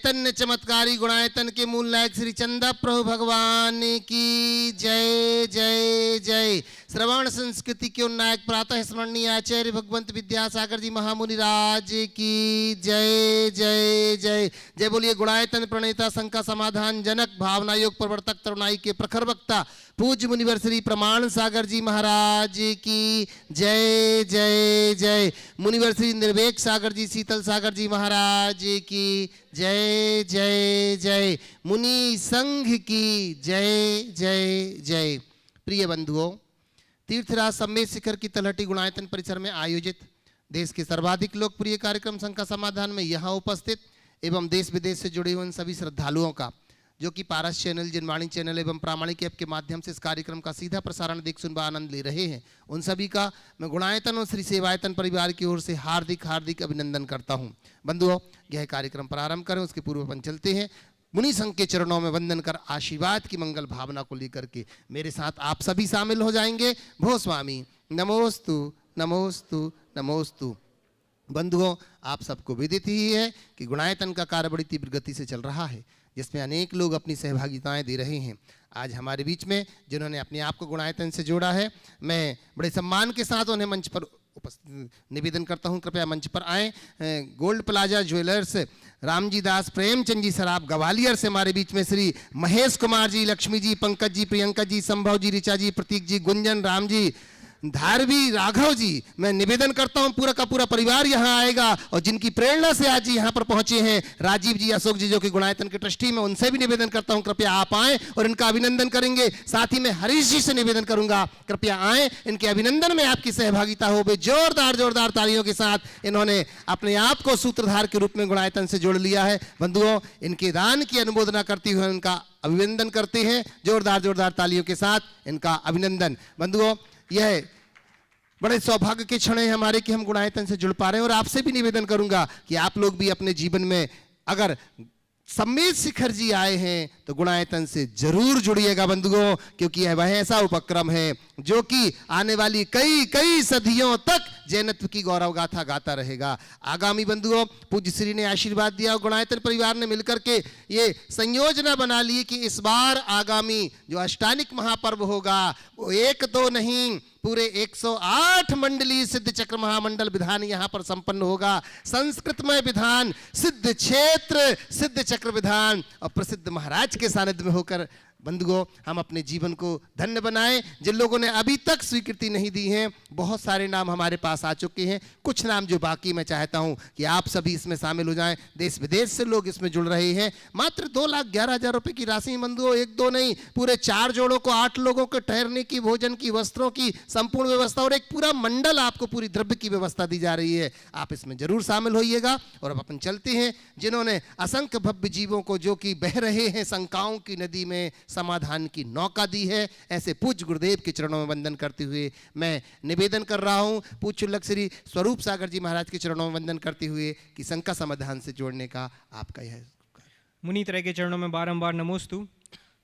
चैतन्य चमत्कारी गुणायतन के मूल नायक श्री चंदा प्रभु भगवान की जय जय जय। श्रवण संस्कृति के नायक प्रातः स्मरणीय आचार्य भगवंत विद्यासागर जी महामुनि राज की जय जय जय जय। बोलिए गुणायतन प्रणेता शंका समाधान जनक भावना योग प्रवर्तक तरुणाई के प्रखर वक्ता पूज्य मुनिवर श्री प्रमाण सागर जी महाराज की जय जय जय। मुनिवर श्री निर्वेक सागर जी शीतल सागर जी महाराज की जय जय जय। मुनि संघ की जय जय जय। प्रिय बंधुओं, तीर्थराज सम्मेद शिखर की तलहटी गुणायतन परिसर में आयोजित देश के सर्वाधिक लोकप्रिय कार्यक्रम शंका समाधान में यहाँ उपस्थित एवं देश विदेश से जुड़े हुए सभी श्रद्धालुओं का, जो कि पारस चैनल, जनवाणी चैनल एवं प्रामाणिक ऐप के माध्यम से इस कार्यक्रम का सीधा प्रसारण देख सुन आनंद ले रहे हैं, उन सभी का मैं गुणायतन और श्री सेवायतन परिवार की ओर से हार्दिक हार्दिक अभिनंदन करता हूं। बंधुओं, यह कार्यक्रम प्रारंभ करें उसके पूर्व अपन चलते हैं मुनि संघ के चरणों में वंदन कर आशीर्वाद की मंगल भावना को लेकर के मेरे साथ आप सभी शामिल हो जाएंगे। भो स्वामी नमोस्तु नमोस्तु नमोस्तु। बंधुओं, आप सबको विदित ही है कि गुणायतन का कार्य बड़ी तीव्र गति से चल रहा है, जिसमें अनेक लोग अपनी सहभागिताएं दे रहे हैं। आज हमारे बीच में जिन्होंने अपने आप को गुणायतन से जोड़ा है, मैं बड़े सम्मान के साथ उन्हें मंच पर निवेदन करता हूं, कृपया मंच पर आए। गोल्ड प्लाजा ज्वेलर्स, रामजी दास प्रेमचंद जी सराब ग्वालियर से हमारे बीच में श्री महेश कुमार जी, लक्ष्मी जी, पंकज जी, प्रियंका जी, संभव जी, ऋचा जी, प्रतीक जी, गुंजन, राम जी, धारवी, राघव जी, मैं निवेदन करता हूं पूरा का पूरा परिवार यहां आएगा और जिनकी प्रेरणा से आज जी यहां पर पहुंचे हैं राजीव जी, अशोक जी, जो कि गुणायतन के ट्रस्टी में, उनसे भी निवेदन करता हूं कृपया आप आएं और इनका अभिनंदन करेंगे। साथ ही मैं हरीश जी से निवेदन करूंगा कृपया आएं, इनके अभिनंदन में आपकी सहभागिता हो। जोरदार जोरदार तालियों के साथ इन्होंने अपने आप को सूत्रधार के रूप में गुणायतन से जोड़ लिया है। बंधुओं, इनके दान की अनुमोदना करते हुए इनका अभिनंदन करते हैं। जोरदार जोरदार तालियों के साथ इनका अभिनंदन। बंधुओं, यह बड़े सौभाग्य के क्षण है हमारे कि हम गुणायतन से जुड़ पा रहे हैं और आपसे भी निवेदन करूंगा कि आप लोग भी अपने जीवन में अगर सम्मेद शिखर जी आए हैं तो गुणायतन से जरूर जुड़िएगा बंधुओं, क्योंकि यह वह ऐसा उपक्रम है जो कि आने वाली कई कई सदियों तक जैनत्व की गौरव गाथा गाता रहेगा। आगामी बंधुओं, पूज्य श्री ने आशीर्वाद दिया और गुणायतन परिवार ने मिलकर के ये संयोजना बना ली कि इस बार आगामी जो अष्टानिक महापर्व होगा वो एक दो नहीं, पूरे 108 मंडली सिद्ध चक्र महामंडल विधान यहां पर संपन्न होगा। संस्कृतमय विधान, सिद्ध क्षेत्र, सिद्ध चक्र विधान और प्रसिद्ध महाराज के सानिध्य में होकर बंधुओं हम अपने जीवन को धन्य बनाएं। जिन लोगों ने अभी तक स्वीकृति नहीं दी है, बहुत सारे नाम हमारे पास आ चुके हैं, कुछ नाम जो बाकी, मैं चाहता हूं कि आप सभी इसमें शामिल हो जाएं। देश विदेश से लोग इसमें जुड़ रहे हैं। मात्र 2,11,000 रुपए की राशि बंधुओं, एक दो नहीं, पूरे 4 जोड़ों को 8 लोगों को ठहरने की, भोजन की, वस्त्रों की संपूर्ण व्यवस्था और एक पूरा मंडल आपको पूरी द्रव्य की व्यवस्था दी जा रही है। आप इसमें जरूर शामिल होइएगा। और अब अपन चलते हैं जिन्होंने असंख्य भव्य जीवों को, जो कि बह रहे हैं शंकाओं की नदी में, समाधान की नौका दी है। ऐसे पूज्य गुरुदेव के चरणों में वंदन करते हुए मैं निवेदन कर रहा हूं, पूज्य लक्ष्य श्री स्वरूप सागर जी महाराज के चरणों में वंदन करते हुए कि शंका समाधान से जोड़ने का आपका यह मुनि तरह के चरणों में बारंबार नमोस्तु।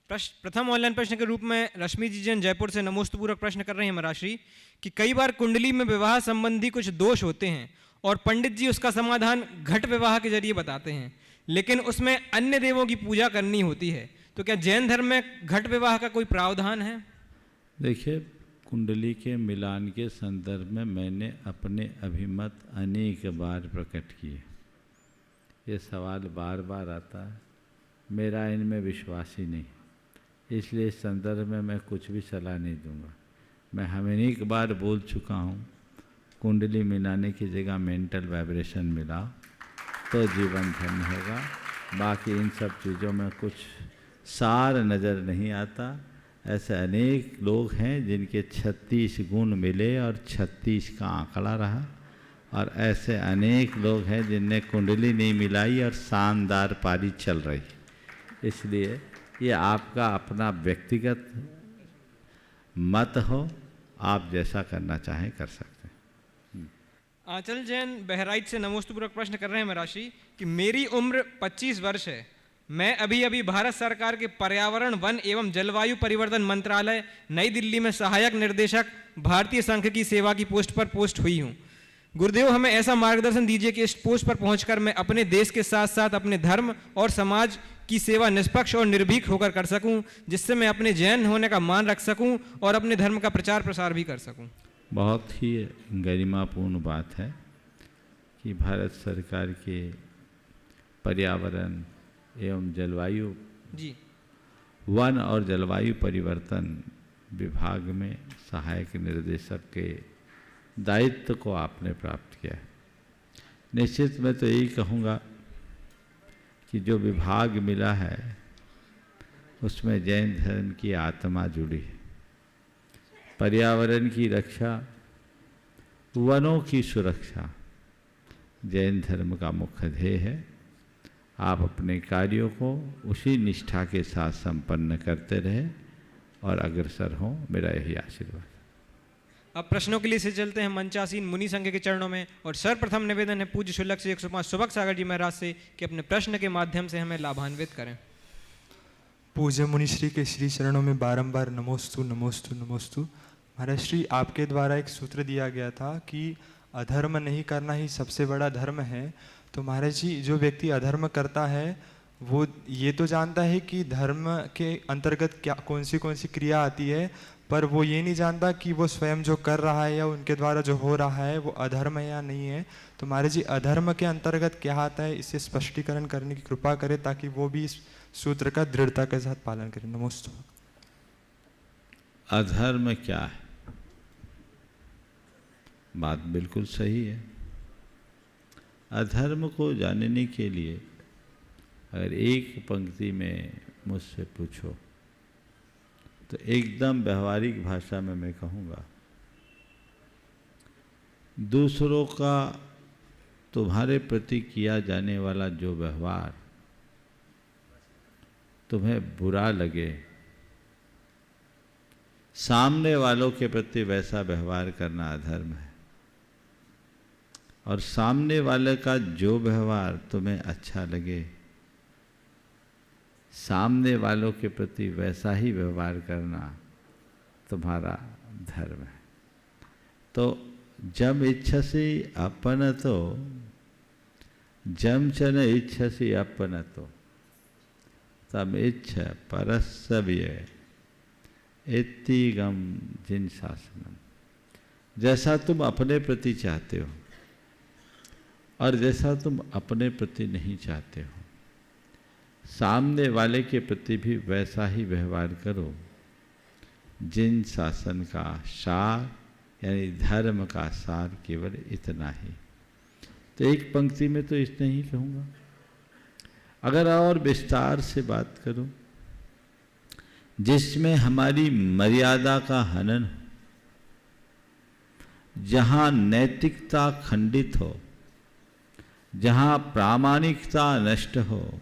प्रथम ऑनलाइन प्रश्न के रूप में रश्मि जी जैन जयपुर से नमोस्तु पूर्वक प्रश्न कर रहे हैं महाराष्ट्री कि कई बार कुंडली में विवाह संबंधी कुछ दोष होते हैं और पंडित जी उसका समाधान घट विवाह के जरिए बताते हैं, लेकिन उसमें अन्य देवों की पूजा करनी होती है, तो क्या जैन धर्म में घट विवाह का कोई प्रावधान है? देखिए, कुंडली के मिलान के संदर्भ में मैंने अपने अभिमत अनेक बार प्रकट किए। ये सवाल बार बार आता है, मेरा इनमें विश्वास ही नहीं, इसलिए इस संदर्भ में मैं कुछ भी सलाह नहीं दूंगा। मैं अनेक बार बोल चुका हूँ, कुंडली मिलाने की जगह मेंटल वाइब्रेशन मिला तो जीवन धन्य होगा। बाकी इन सब चीज़ों में कुछ सार नज़र नहीं आता। ऐसे अनेक लोग हैं जिनके 36 गुण मिले और 36 का आंकड़ा रहा, और ऐसे अनेक लोग हैं जिनने कुंडली नहीं मिलाई और शानदार पारी चल रही। इसलिए ये आपका अपना व्यक्तिगत मत हो, आप जैसा करना चाहें कर सकते हैं। आंचल जैन बहराइच से नमोस्तुपूर्वक प्रश्न कर रहे हैं महाराष्ट्री कि मेरी उम्र 25 वर्ष है, मैं अभी अभी भारत सरकार के पर्यावरण, वन एवं जलवायु परिवर्तन मंत्रालय नई दिल्ली में सहायक निर्देशक भारतीय संघ की सेवा की पोस्ट पर पोस्ट हुई हूँ। गुरुदेव हमें ऐसा मार्गदर्शन दीजिए कि इस पोस्ट पर पहुंचकर मैं अपने देश के साथ साथ अपने धर्म और समाज की सेवा निष्पक्ष और निर्भीक होकर कर सकूं, जिससे मैं अपने जैन होने का मान रख सकूं और अपने धर्म का प्रचार प्रसार भी कर सकूं। बहुत ही गरिमापूर्ण बात है कि भारत सरकार के पर्यावरण एवं जलवायु जी वन और जलवायु परिवर्तन विभाग में सहायक निर्देशक के दायित्व को आपने प्राप्त किया है। निश्चित मैं तो यही कहूँगा कि जो विभाग मिला है उसमें जैन धर्म की आत्मा जुड़ी है। पर्यावरण की रक्षा, वनों की सुरक्षा जैन धर्म का मुख्य ध्येय है। आप अपने कार्यों को उसी निष्ठा के साथ संपन्न करते रहे और अग्रसर हों, मेरा यही आशीर्वाद। अब प्रश्नों के लिए से चलते हैं मंचासीन मुनि संघ के चरणों में, और सर्वप्रथम निवेदन है पूज्य शुल्क से 105 सुभग सागर जी महाराज से कि अपने प्रश्न के माध्यम से हमें लाभान्वित करें। पूज्य मुनि श्री के श्री चरणों में बारंबार नमोस्तु नमोस्तु नमोस्तु। महाराज श्री, आपके द्वारा एक सूत्र दिया गया था कि अधर्म नहीं करना ही सबसे बड़ा धर्म है। तो महाराज जी, जो व्यक्ति अधर्म करता है वो ये तो जानता है कि धर्म के अंतर्गत क्या कौन सी क्रिया आती है, पर वो ये नहीं जानता कि वो स्वयं जो कर रहा है या उनके द्वारा जो हो रहा है वो अधर्म है या नहीं है। तो महाराज जी, अधर्म के अंतर्गत क्या आता है, इससे स्पष्टीकरण करने की कृपा करें ताकि वो भी इस सूत्र का दृढ़ता के साथ पालन करें। नमोस्तु। अधर्म क्या है? बात बिल्कुल सही है। अधर्म को जानने के लिए अगर एक पंक्ति में मुझसे पूछो तो एकदम व्यवहारिक भाषा में मैं कहूँगा, दूसरों का तुम्हारे प्रति किया जाने वाला जो व्यवहार तुम्हें बुरा लगे, सामने वालों के प्रति वैसा व्यवहार करना अधर्म है। और सामने वाले का जो व्यवहार तुम्हें अच्छा लगे, सामने वालों के प्रति वैसा ही व्यवहार करना तुम्हारा धर्म है। तो जब इच्छसि अपनतो जम चन इच्छसि अपनतो तब इच्छ परस्सव्य इत्तिगम जिन शासनम। जैसा तुम अपने प्रति चाहते हो और जैसा तुम अपने प्रति नहीं चाहते हो, सामने वाले के प्रति भी वैसा ही व्यवहार करो। जिन शासन का सार यानी धर्म का सार केवल इतना ही। तो एक पंक्ति में तो इतना ही कहूँगा। अगर और विस्तार से बात करूं, जिसमें हमारी मर्यादा का हनन हो, जहाँ नैतिकता खंडित हो, जहाँ प्रामाणिकता नष्ट हो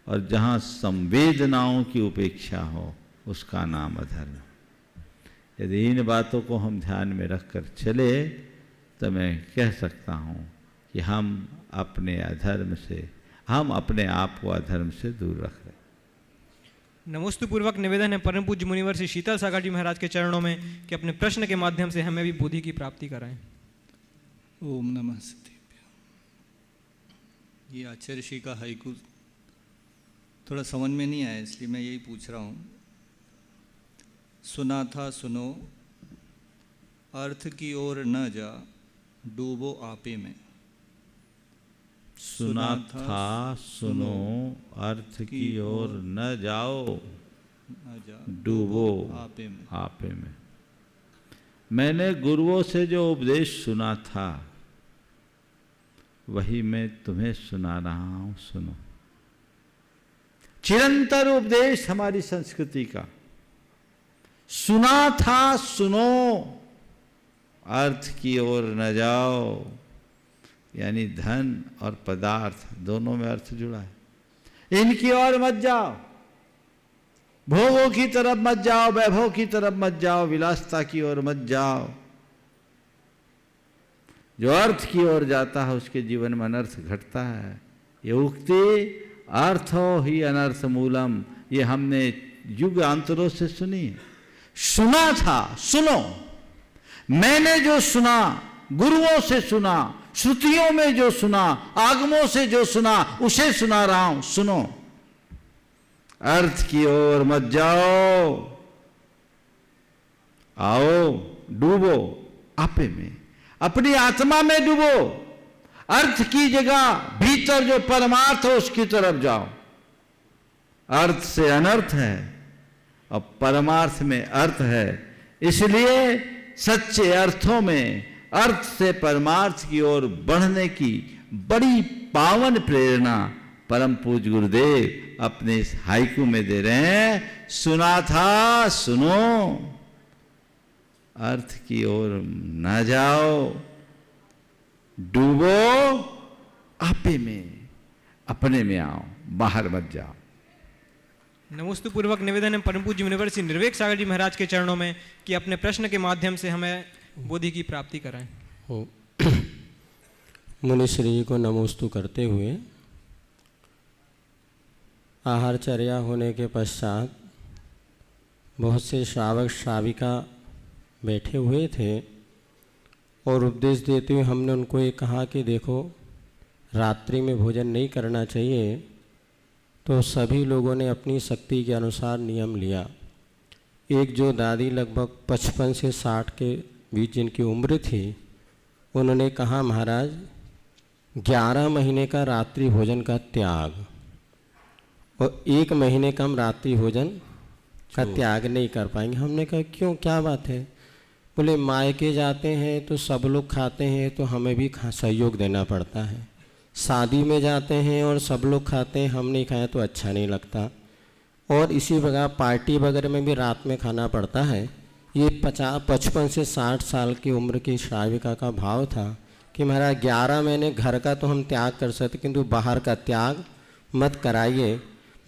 और जहाँ संवेदनाओं की उपेक्षा हो, उसका नाम अधर्म। यदि इन बातों को हम ध्यान में रखकर चले तो मैं कह सकता हूँ कि हम अपने अधर्म से, हम अपने आप को अधर्म से दूर रख रहे। नमोस्तु पूर्वक निवेदन है परम पूज्य मुनिवर श्री शीतल सागर जी महाराज के चरणों में कि अपने प्रश्न के माध्यम से हमें भी बुद्धि की प्राप्ति कराएं। ओम नमः सिद्धेभ्यो। ये आचार्य श्री का हाइकू थोड़ा समझ में नहीं आया, इसलिए मैं यही पूछ रहा हूँ। सुना था सुनो, अर्थ की ओर न जा, डूबो आपे में। सुना था सुनो, अर्थ की ओर न जाओ, डूबो आपे में। मैंने गुरुओं से जो उपदेश सुना था वही मैं तुम्हें सुना रहा हूं, सुनो। चिरंतर उपदेश हमारी संस्कृति का। सुना था सुनो, अर्थ की ओर न जाओ, यानी धन और पदार्थ दोनों में अर्थ जुड़ा है। इनकी ओर मत जाओ, भोगों की तरफ मत जाओ, वैभव की तरफ मत जाओ, विलासता की ओर मत जाओ। जो अर्थ की ओर जाता है उसके जीवन में अनर्थ घटता है। ये उक्ति अर्थो ही अनर्थ मूलम, ये हमने युगांतरों से सुनी है। सुना था सुनो, मैंने जो सुना गुरुओं से सुना, श्रुतियों में जो सुना, आगमों से जो सुना, उसे सुना रहा हूं, सुनो। अर्थ की ओर मत जाओ, आओ डूबो आपे में, अपनी आत्मा में डूबो। अर्थ की जगह भीतर जो परमार्थ है उसकी तरफ जाओ। अर्थ से अनर्थ है और परमार्थ में अर्थ है, इसलिए सच्चे अर्थों में अर्थ से परमार्थ की ओर बढ़ने की बड़ी पावन प्रेरणा परम पूज्य गुरुदेव अपने इस हाइकू में दे रहे हैं। सुना था, सुनो, अर्थ की ओर न जाओ, डूबो आपे में, अपने में आओ, बाहर मत जाओ। नमोस्तु पूर्वक निवेदन है परम पूज्य मुनिवर श्री निर्वेक सागर जी महाराज के चरणों में कि अपने प्रश्न के माध्यम से हमें बोधि की प्राप्ति कराएं। मुनिश्री को नमोस्तु करते हुए आहारचर्या होने के पश्चात बहुत से श्रावक श्राविका बैठे हुए थे और उपदेश देते हुए हमने उनको ये कहा कि देखो, रात्रि में भोजन नहीं करना चाहिए। तो सभी लोगों ने अपनी शक्ति के अनुसार नियम लिया। एक जो दादी लगभग 55 से 60 के बीच जिनकी उम्र थी, उन्होंने कहा महाराज 11 महीने का रात्रि भोजन का त्याग और 1 महीने का हम रात्रि भोजन का त्याग नहीं कर पाएंगे। हमने कहा क्यों, क्या बात है? बोले मायके जाते हैं तो सब लोग खाते हैं तो हमें भी सहयोग देना पड़ता है। शादी में जाते हैं और सब लोग खाते हैं, हम नहीं खाएं तो अच्छा नहीं लगता। और इसी प्रकार पार्टी वगैरह में भी रात में खाना पड़ता है। ये 55 से 60 साल की उम्र की श्राविका का भाव था कि महाराज 11 महीने घर का तो हम त्याग कर सकते, किंतु बाहर का त्याग मत कराइए।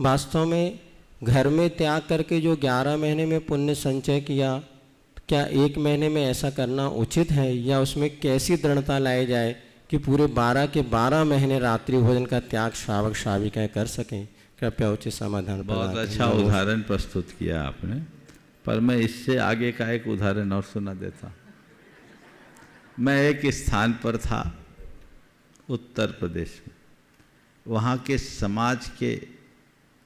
वास्तव में घर में त्याग करके जो 11 महीने में पुण्य संचय किया, क्या 1 महीने में ऐसा करना उचित है, या उसमें कैसी दृढ़ता लाई जाए कि पूरे 12 के 12 महीने रात्रि भोजन का त्याग श्रावक श्राविकाएं कर सकें? कृपया उचित समाधान। बहुत अच्छा उदाहरण प्रस्तुत किया आपने, पर मैं इससे आगे का एक उदाहरण और सुना देता। मैं एक स्थान पर था उत्तर प्रदेश में, वहाँ के समाज के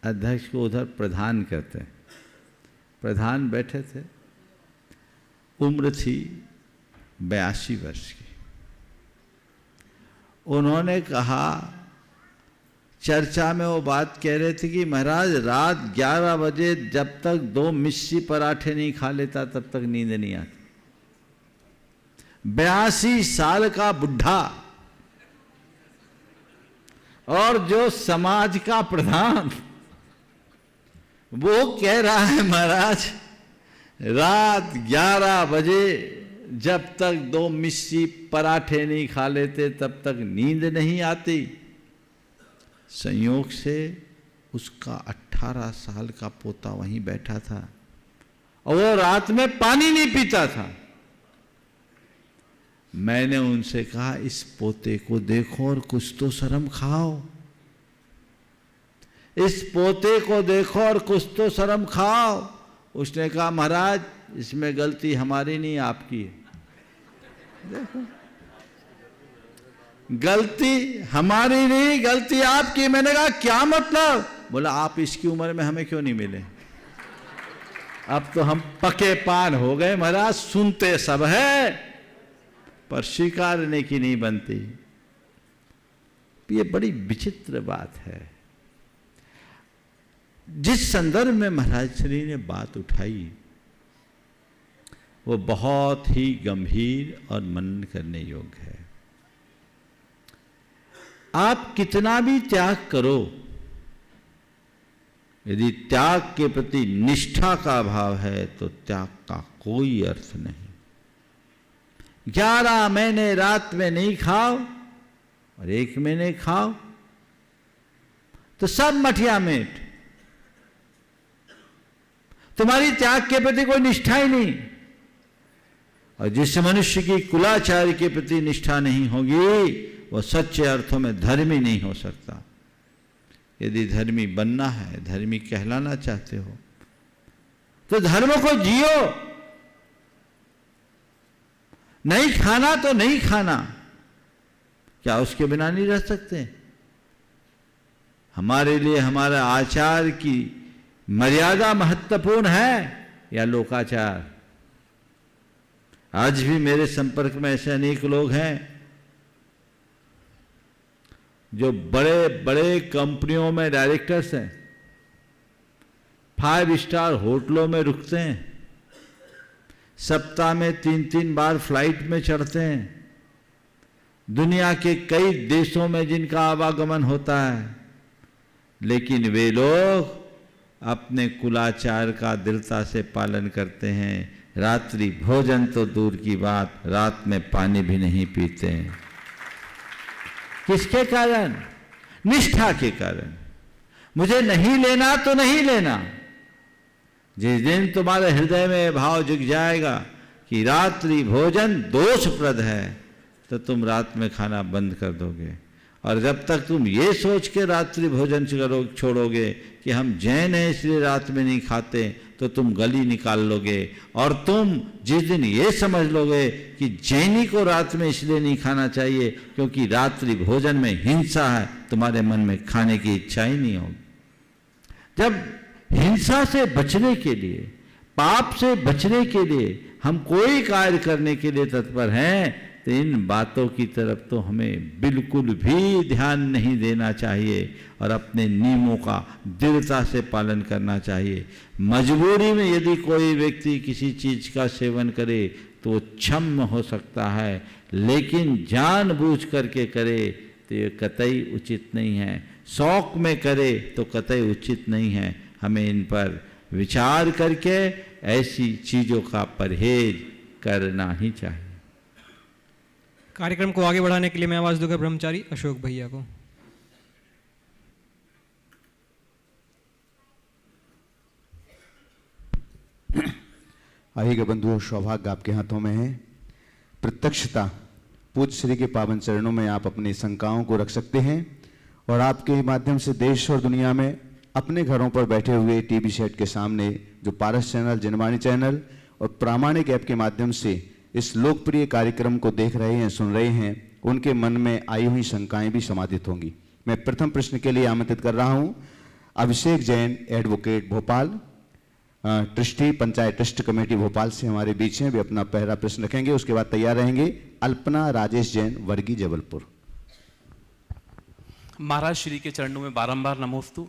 अध्यक्ष को उधर प्रधान कहते हैं। प्रधान बैठे थे, उम्र थी 82 वर्ष की। उन्होंने कहा, चर्चा में वो बात कह रहे थे कि महाराज रात 11 बजे जब तक 2 मिस्सी पराठे नहीं खा लेता तब तक नींद नहीं आती। 82 साल का बुढ़ा और जो समाज का प्रधान, वो कह रहा है महाराज रात 11 बजे जब तक 2 मिस्सी पराठे नहीं खा लेते तब तक नींद नहीं आती। संयोग से उसका 18 साल का पोता वहीं बैठा था और वो रात में पानी नहीं पीता था। मैंने उनसे कहा, इस पोते को देखो और कुछ तो शर्म खाओ, इस पोते को देखो और कुछ तो शर्म खाओ। उसने कहा, महाराज इसमें गलती हमारी नहीं आपकी है। देखो, गलती हमारी नहीं, गलती आपकी। मैंने कहा क्या मतलब? बोला आप इसकी उम्र में हमें क्यों नहीं मिले? अब तो हम पके पान हो गए महाराज, सुनते सब है पर स्वीकारने की नहीं बनती। ये बड़ी विचित्र बात है। जिस संदर्भ में महाराज श्री ने बात उठाई वो बहुत ही गंभीर और मनन करने योग्य है। आप कितना भी त्याग करो, यदि त्याग के प्रति निष्ठा का अभाव है तो त्याग का कोई अर्थ नहीं। 11 महीने रात में नहीं खाओ और 1 महीने खाओ तो सब मठिया मेट। तुम्हारी त्याग के प्रति कोई निष्ठा ही नहीं। और जिस मनुष्य की कुलाचार्य के प्रति निष्ठा नहीं होगी वह सच्चे अर्थों में धर्मी नहीं हो सकता। यदि धर्मी बनना है, धर्मी कहलाना चाहते हो तो धर्म को जियो। नहीं खाना तो नहीं खाना, क्या उसके बिना नहीं रह सकते? हमारे लिए हमारा आचार की मर्यादा महत्वपूर्ण है या लोकाचार? आज भी मेरे संपर्क में ऐसे अनेक लोग हैं जो बड़े बड़े कंपनियों में डायरेक्टर्स हैं, 5 स्टार होटलों में रुकते हैं, सप्ताह में 3-3 बार फ्लाइट में चढ़ते हैं, दुनिया के कई देशों में जिनका आवागमन होता है, लेकिन वे लोग अपने कुलाचार का दृढ़ता से पालन करते हैं। रात्रि भोजन तो दूर की बात, रात में पानी भी नहीं पीते हैं। किसके कारण? निष्ठा के कारण। मुझे नहीं लेना तो नहीं लेना। जिस दिन तुम्हारे हृदय में भाव जग जाएगा कि रात्रि भोजन दोषप्रद है, तो तुम रात में खाना बंद कर दोगे। और जब तक तुम ये सोच के रात्रि भोजन छोड़ोगे कि हम जैन हैं इसलिए रात में नहीं खाते, तो तुम गली निकाल लोगे। और तुम जिस दिन ये समझ लोगे कि जैनी को रात में इसलिए नहीं खाना चाहिए क्योंकि रात्रि भोजन में हिंसा है, तुम्हारे मन में खाने की इच्छा ही नहीं होगी। जब हिंसा से बचने के लिए, पाप से बचने के लिए हम कोई कार्य करने के लिए तत्पर हैं, तो इन बातों की तरफ तो हमें बिल्कुल भी ध्यान नहीं देना चाहिए और अपने नियमों का दृढ़ता से पालन करना चाहिए। मजबूरी में यदि कोई व्यक्ति किसी चीज का सेवन करे तो क्षम्य हो सकता है, लेकिन जानबूझ करके करे तो ये कतई उचित नहीं है। शौक में करे तो कतई उचित नहीं है। हमें इन पर विचार करके ऐसी चीजों का परहेज करना ही चाहिए। कार्यक्रम को आगे बढ़ाने के लिए मैं आवाज दूंगा ब्रह्मचारी अशोक भैया को। आइएगा बंधुओं, सौभाग्य आपके हाथों में है। प्रत्यक्षता पूज्य श्री के पावन चरणों में आप अपनी शंकाओं को रख सकते हैं और आपके माध्यम से देश और दुनिया में अपने घरों पर बैठे हुए टीवी सेट के सामने जो पारस चैनल, जनवाणी चैनल और प्रामाणिक ऐप के माध्यम से इस लोकप्रिय कार्यक्रम को देख रहे हैं, सुन रहे हैं, उनके मन में आई हुई शंकाएं भी समाधित होंगी। मैं प्रथम प्रश्न के लिए आमंत्रित कर रहा हूं Abhishek Jain, advocate, Bhopal, trustee, panchayat trust committee Bhopal से हमारे बीच हैं। वे अपना पहला प्रश्न रखेंगे। उसके बाद तैयार रहेंगे अल्पना राजेश जैन, वर्गी, जबलपुर। महाराज श्री के चरणों में बारंबार नमोस्तु।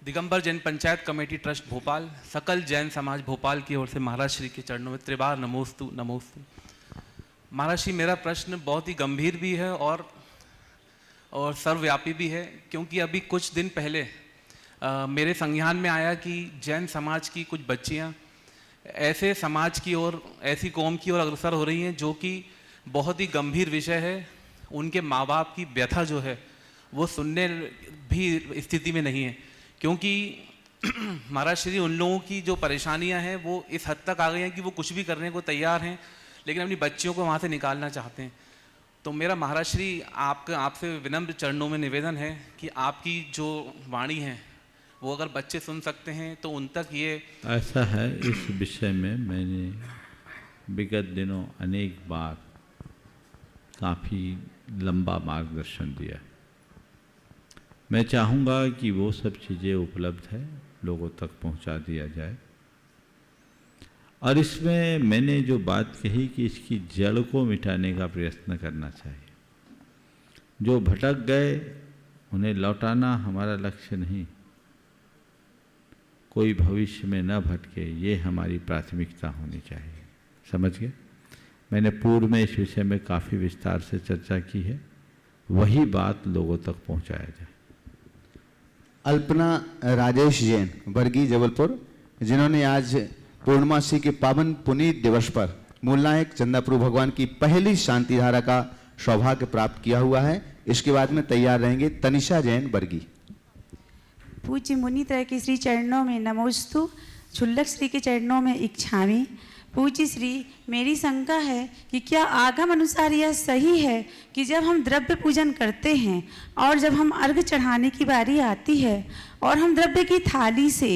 दिगंबर जैन पंचायत कमेटी ट्रस्ट भोपाल, सकल जैन समाज भोपाल की ओर से महाराज श्री के चरणों में त्रिबार नमोस्तु नमोस्तु। महाराज श्री, मेरा प्रश्न बहुत ही गंभीर भी है और सर्वव्यापी भी है, क्योंकि अभी कुछ दिन पहले मेरे संज्ञान में आया कि जैन समाज की कुछ बच्चियां ऐसे समाज की ओर, ऐसी कौम की ओर अग्रसर हो रही हैं जो कि बहुत ही गंभीर विषय है। उनके माँ बाप की व्यथा जो है वो सुनने भी स्थिति में नहीं है, क्योंकि महाराज श्री उन लोगों की जो परेशानियां हैं वो इस हद तक आ गई हैं कि वो कुछ भी करने को तैयार हैं, लेकिन अपनी बच्चियों को वहाँ से निकालना चाहते हैं। तो मेरा महाराज श्री आपसे विनम्र चरणों में निवेदन है कि आपकी जो वाणी है वो अगर बच्चे सुन सकते हैं तो उन तक ये। ऐसा है, इस विषय में मैंने विगत दिनों अनेक बार काफ़ी लंबा मार्गदर्शन दिया। मैं चाहूँगा कि वो सब चीज़ें उपलब्ध है, लोगों तक पहुँचा दिया जाए। और इसमें मैंने जो बात कही कि इसकी जड़ को मिटाने का प्रयत्न करना चाहिए। जो भटक गए उन्हें लौटाना हमारा लक्ष्य नहीं, कोई भविष्य में न भटके, ये हमारी प्राथमिकता होनी चाहिए। समझ गए? मैंने पूर्व में इस विषय में काफ़ी विस्तार से चर्चा की है, वही बात लोगों तक पहुंचाया जाए। अल्पना राजेश जैन, वर्गी, जबलपुर, जिन्होंने आज पूर्णमासी के पावन पुनीत दिवस पर मूलनायक चंदाप्रभु भगवान की पहली शांति धारा का सौभाग्य प्राप्त किया हुआ है। इसके बाद में तैयार रहेंगे तनिषा जैन, वर्गी। पूज्य मुनि तरह के श्री चरणों में नमोस्तु, क्षुल्लक श्री के चरणों में इच्छामि। पूज्य श्री, मेरी शंका है कि क्या आगम अनुसार यह सही है कि जब हम द्रव्य पूजन करते हैं और जब हम अर्घ चढ़ाने की बारी आती है और हम द्रव्य की थाली से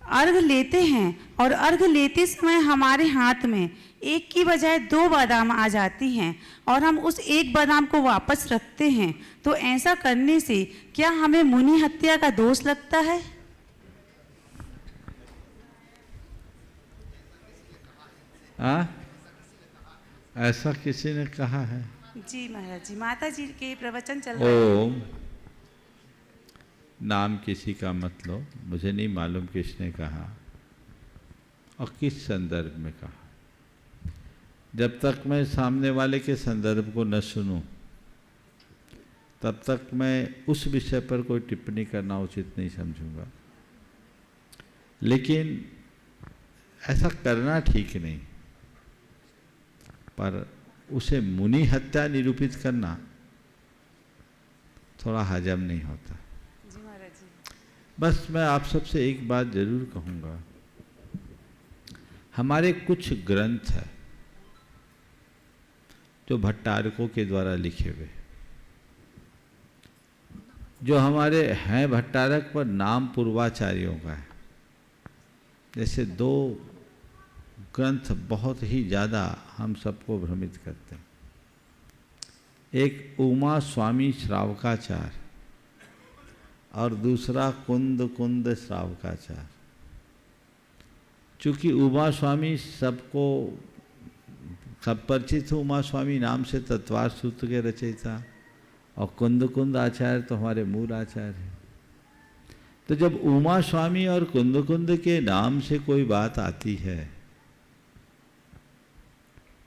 अर्घ लेते हैं और अर्घ लेते समय हमारे हाथ में एक की बजाय 2 बादाम आ जाती हैं और हम उस एक बादाम को वापस रखते हैं, तो ऐसा करने से क्या हमें मुनि हत्या का दोष लगता है? ऐसा किसी ने कहा है? जी महाराज जी, माता जी के प्रवचन चल रहे हैं। ओम नाम किसी का मत लो, मुझे नहीं मालूम किसने कहा और किस संदर्भ में कहा। जब तक मैं सामने वाले के संदर्भ को न सुनूं, तब तक मैं उस विषय पर कोई टिप्पणी करना उचित नहीं समझूंगा। लेकिन ऐसा करना ठीक नहीं, पर उसे मुनि हत्या निरूपित करना थोड़ा हजम नहीं होता। जी महाराज जी। बस मैं आप सबसे एक बात जरूर कहूँगा, हमारे कुछ ग्रंथ हैं जो भट्टारकों के द्वारा लिखे हुए, जो हमारे हैं भट्टारक पर नाम पूर्वाचार्यों का है। जैसे 2 ग्रंथ बहुत ही ज़्यादा हम सबको भ्रमित करते हैं। एक उमा स्वामी श्रावकाचार और दूसरा कुंद कुंद श्रावकाचार। चूँकि उमा स्वामी सबको सब परिचित हो, उमा स्वामी नाम से तत्वार सूत्र के रचयिता, और कुंद कुंद आचार्य तो हमारे मूल आचार्य हैं। तो जब उमा स्वामी और कुंद कुंद के नाम से कोई बात आती है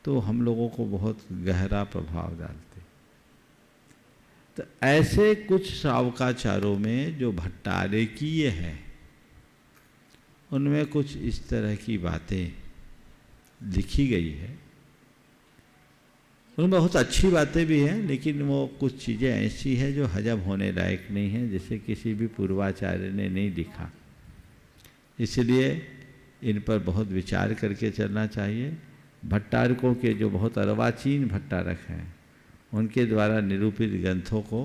तो हम लोगों को बहुत गहरा प्रभाव डालते। तो ऐसे कुछ श्रावकाचारों में जो भट्टारकीय हैं, उनमें कुछ इस तरह की बातें लिखी गई है। उनमें बहुत अच्छी बातें भी हैं, लेकिन वो कुछ चीज़ें ऐसी हैं जो हजम होने लायक नहीं हैं, जिसे किसी भी पूर्वाचार्य ने नहीं लिखा। इसलिए इन पर बहुत विचार करके चलना चाहिए। भट्टारकों के जो बहुत अर्वाचीन भट्टारक हैं, उनके द्वारा निरूपित ग्रंथों को,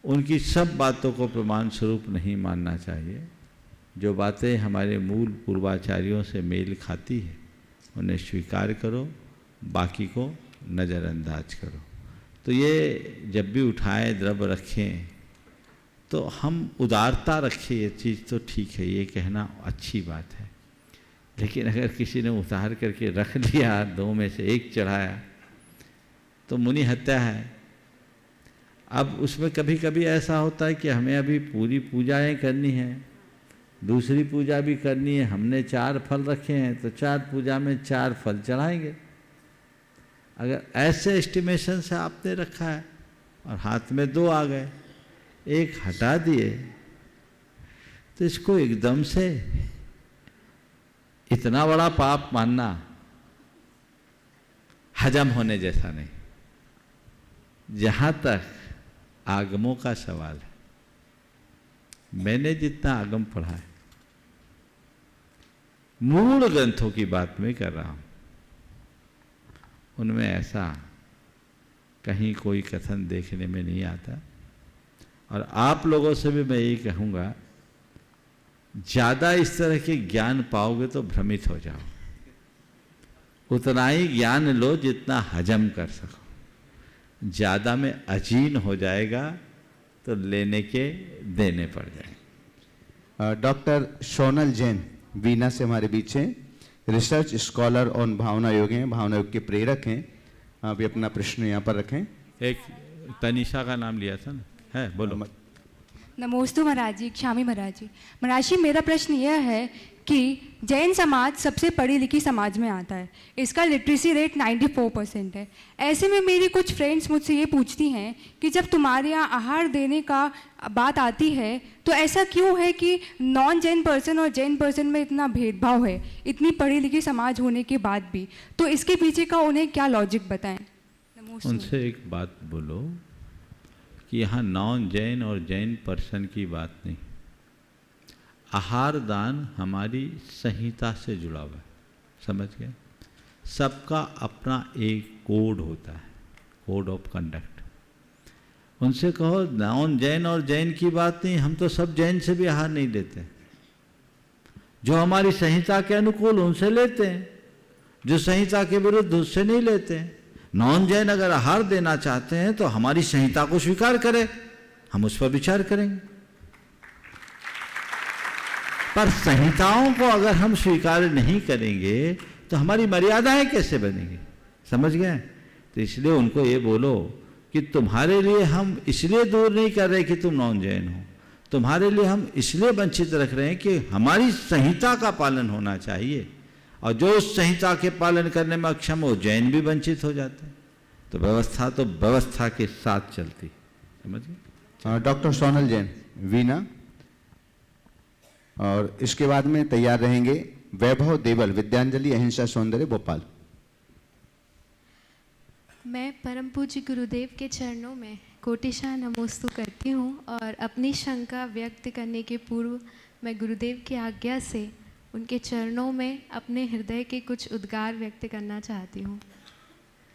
उनकी सब बातों को प्रमाण स्वरूप नहीं मानना चाहिए। जो बातें हमारे मूल पूर्वाचार्यों से मेल खाती है उन्हें स्वीकार करो, बाकी को नज़रअंदाज करो। तो ये जब भी उठाएं, द्रव्य रखें, तो हम उदारता रखें, ये चीज़ तो ठीक है, ये कहना अच्छी बात है। लेकिन अगर किसी ने उतार करके रख लिया, 2 में से 1 चढ़ाया, तो मुनि हत्या है। अब उसमें कभी कभी ऐसा होता है कि हमें अभी पूरी पूजाएं करनी है, दूसरी पूजा भी करनी है, हमने 4 फल रखे हैं तो 4 पूजा में 4 फल चढ़ाएंगे। अगर ऐसे एस्टिमेशन से आपने रखा है और हाथ में 2 आ गए, 1 हटा दिए, तो इसको एकदम से इतना बड़ा पाप मानना हजम होने जैसा नहीं। जहाँ तक आगमों का सवाल है, मैंने जितना आगम पढ़ा है, मूल ग्रंथों की बात मैं कर रहा हूँ, उनमें ऐसा कहीं कोई कथन देखने में नहीं आता। और आप लोगों से भी मैं यही कहूँगा, ज़्यादा इस तरह के ज्ञान पाओगे तो भ्रमित हो जाओ। उतना ही ज्ञान लो जितना हजम कर सको। ज़्यादा में अजीर्ण हो जाएगा तो लेने के देने पड़ जाए। डॉक्टर सोनल जैन वीना से हमारे बीच हैं, रिसर्च स्कॉलर ऑन भावना योग हैं, भावना योग के प्रेरक हैं। आप भी अपना प्रश्न यहाँ पर रखें। एक तनिषा का नाम लिया था ना, है, बोलो। नमोस्तु महाराज जी, क्षामी महाराज जी। महाराज जी, मेरा प्रश्न यह है कि जैन समाज सबसे पढ़ी लिखी समाज में आता है, इसका लिटरेसी रेट 94% है। ऐसे में मेरी कुछ फ्रेंड्स मुझसे ये पूछती हैं कि जब तुम्हारे यहाँ आहार देने का बात आती है तो ऐसा क्यों है कि नॉन जैन पर्सन और जैन पर्सन में इतना भेदभाव है, इतनी पढ़ी लिखी समाज होने के बाद भी? तो इसके पीछे का उन्हें क्या लॉजिक बताएं? उनसे एक बात बोलो कि यहाँ नॉन जैन और जैन पर्सन की बात नहीं, आहार दान हमारी संहिता से जुड़ा हुआ है, समझ गए? सबका अपना एक कोड होता है, कोड ऑफ कंडक्ट। उनसे कहो नॉन जैन और जैन की बात नहीं, हम तो सब जैन से भी आहार नहीं लेते, जो हमारी संहिता के अनुकूल उनसे लेते हैं। जो संहिता के विरुद्ध उससे नहीं लेते हैं। नॉन जैन अगर आहार देना चाहते हैं तो हमारी संहिता को स्वीकार करें, हम उस पर विचार करेंगे। पर संहिताओं को अगर हम स्वीकार नहीं करेंगे तो हमारी मर्यादाएं कैसे बनेंगी, समझ गए? तो इसलिए उनको ये बोलो कि तुम्हारे लिए हम इसलिए दूर नहीं कर रहे कि तुम नॉन जैन हो, तुम्हारे लिए हम इसलिए वंचित रख रहे हैं कि हमारी संहिता का पालन होना चाहिए, और जो उस संहिता के पालन करने में अक्षम हो जैन भी वंचित हो जाते हैं। तो व्यवस्था के साथ चलती, समझ गए? डॉक्टर सोनल जैन वीणा, और इसके बाद में तैयार रहेंगे वैभव देवल विद्यांजलि अहिंसा सौंदर्य भोपाल। मैं परम पूज्य गुरुदेव के चरणों में कोटिशा नमोस्तु करती हूँ और अपनी शंका व्यक्त करने के पूर्व मैं गुरुदेव की आज्ञा से उनके चरणों में अपने हृदय के कुछ उद्गार व्यक्त करना चाहती हूँ।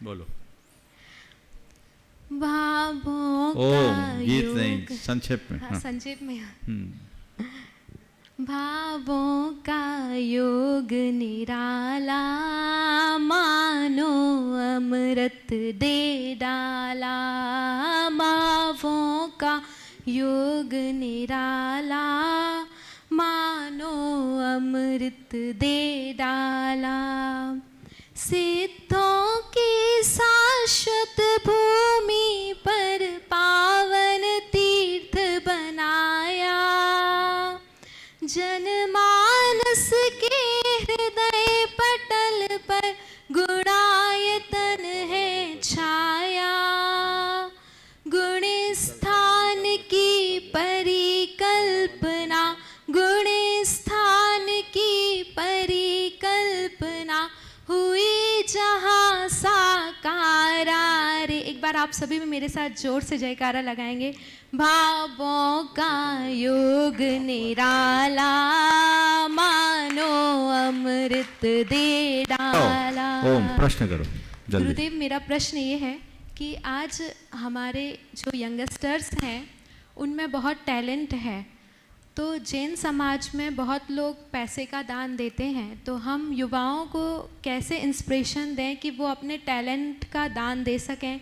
बोलो। भावों का गीत नहीं, संक्षेप में। हाँ, संक्षेप में। भावों का योग निराला, मानो अमृत दे डाला। भावों का योग निराला, मानो अमृत दे डाला। सिद्धों की शाश्वत भूमि पर पावन तीर्थ बनाया। जनमानस के हृदय पटल पर गुणायतन है छाया। गुण स्थान की परिकल्पना, गुण स्थान की परिकल्पना हुई जहाँ साकारा रे। एक बार आप सभी में मेरे साथ जोर से जयकारा लगाएंगे। भावों का योग निराला, मानो अमृत दे डाला। ओम, प्रश्न करो जल्दी। गुरुदेव, मेरा प्रश्न ये है कि आज हमारे जो यंगस्टर्स हैं उनमें बहुत टैलेंट है, तो जैन समाज में बहुत लोग पैसे का दान देते हैं, तो हम युवाओं को कैसे इंस्पिरेशन दें कि वो अपने टैलेंट का दान दे सकें,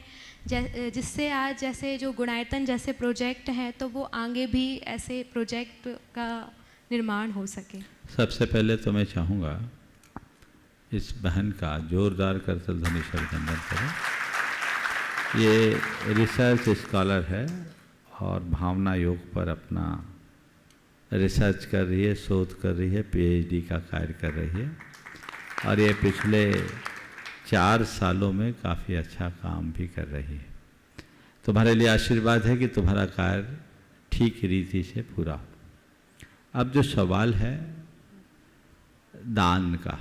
जिससे आज जैसे जो गुणायतन जैसे प्रोजेक्ट हैं तो वो आगे भी ऐसे प्रोजेक्ट का निर्माण हो सके। सबसे पहले तो मैं चाहूँगा इस बहन का जोरदार करतल ध्वनि से अभिनंदन करें। ये रिसर्च स्कॉलर है और भावना योग पर अपना रिसर्च कर रही है, शोध कर रही है, पीएचडी का कार्य कर रही है, और ये पिछले 4 सालों में काफ़ी अच्छा काम भी कर रही है। तुम्हारे लिए आशीर्वाद है कि तुम्हारा कार्य ठीक रीति से पूरा हो। अब जो सवाल है दान का,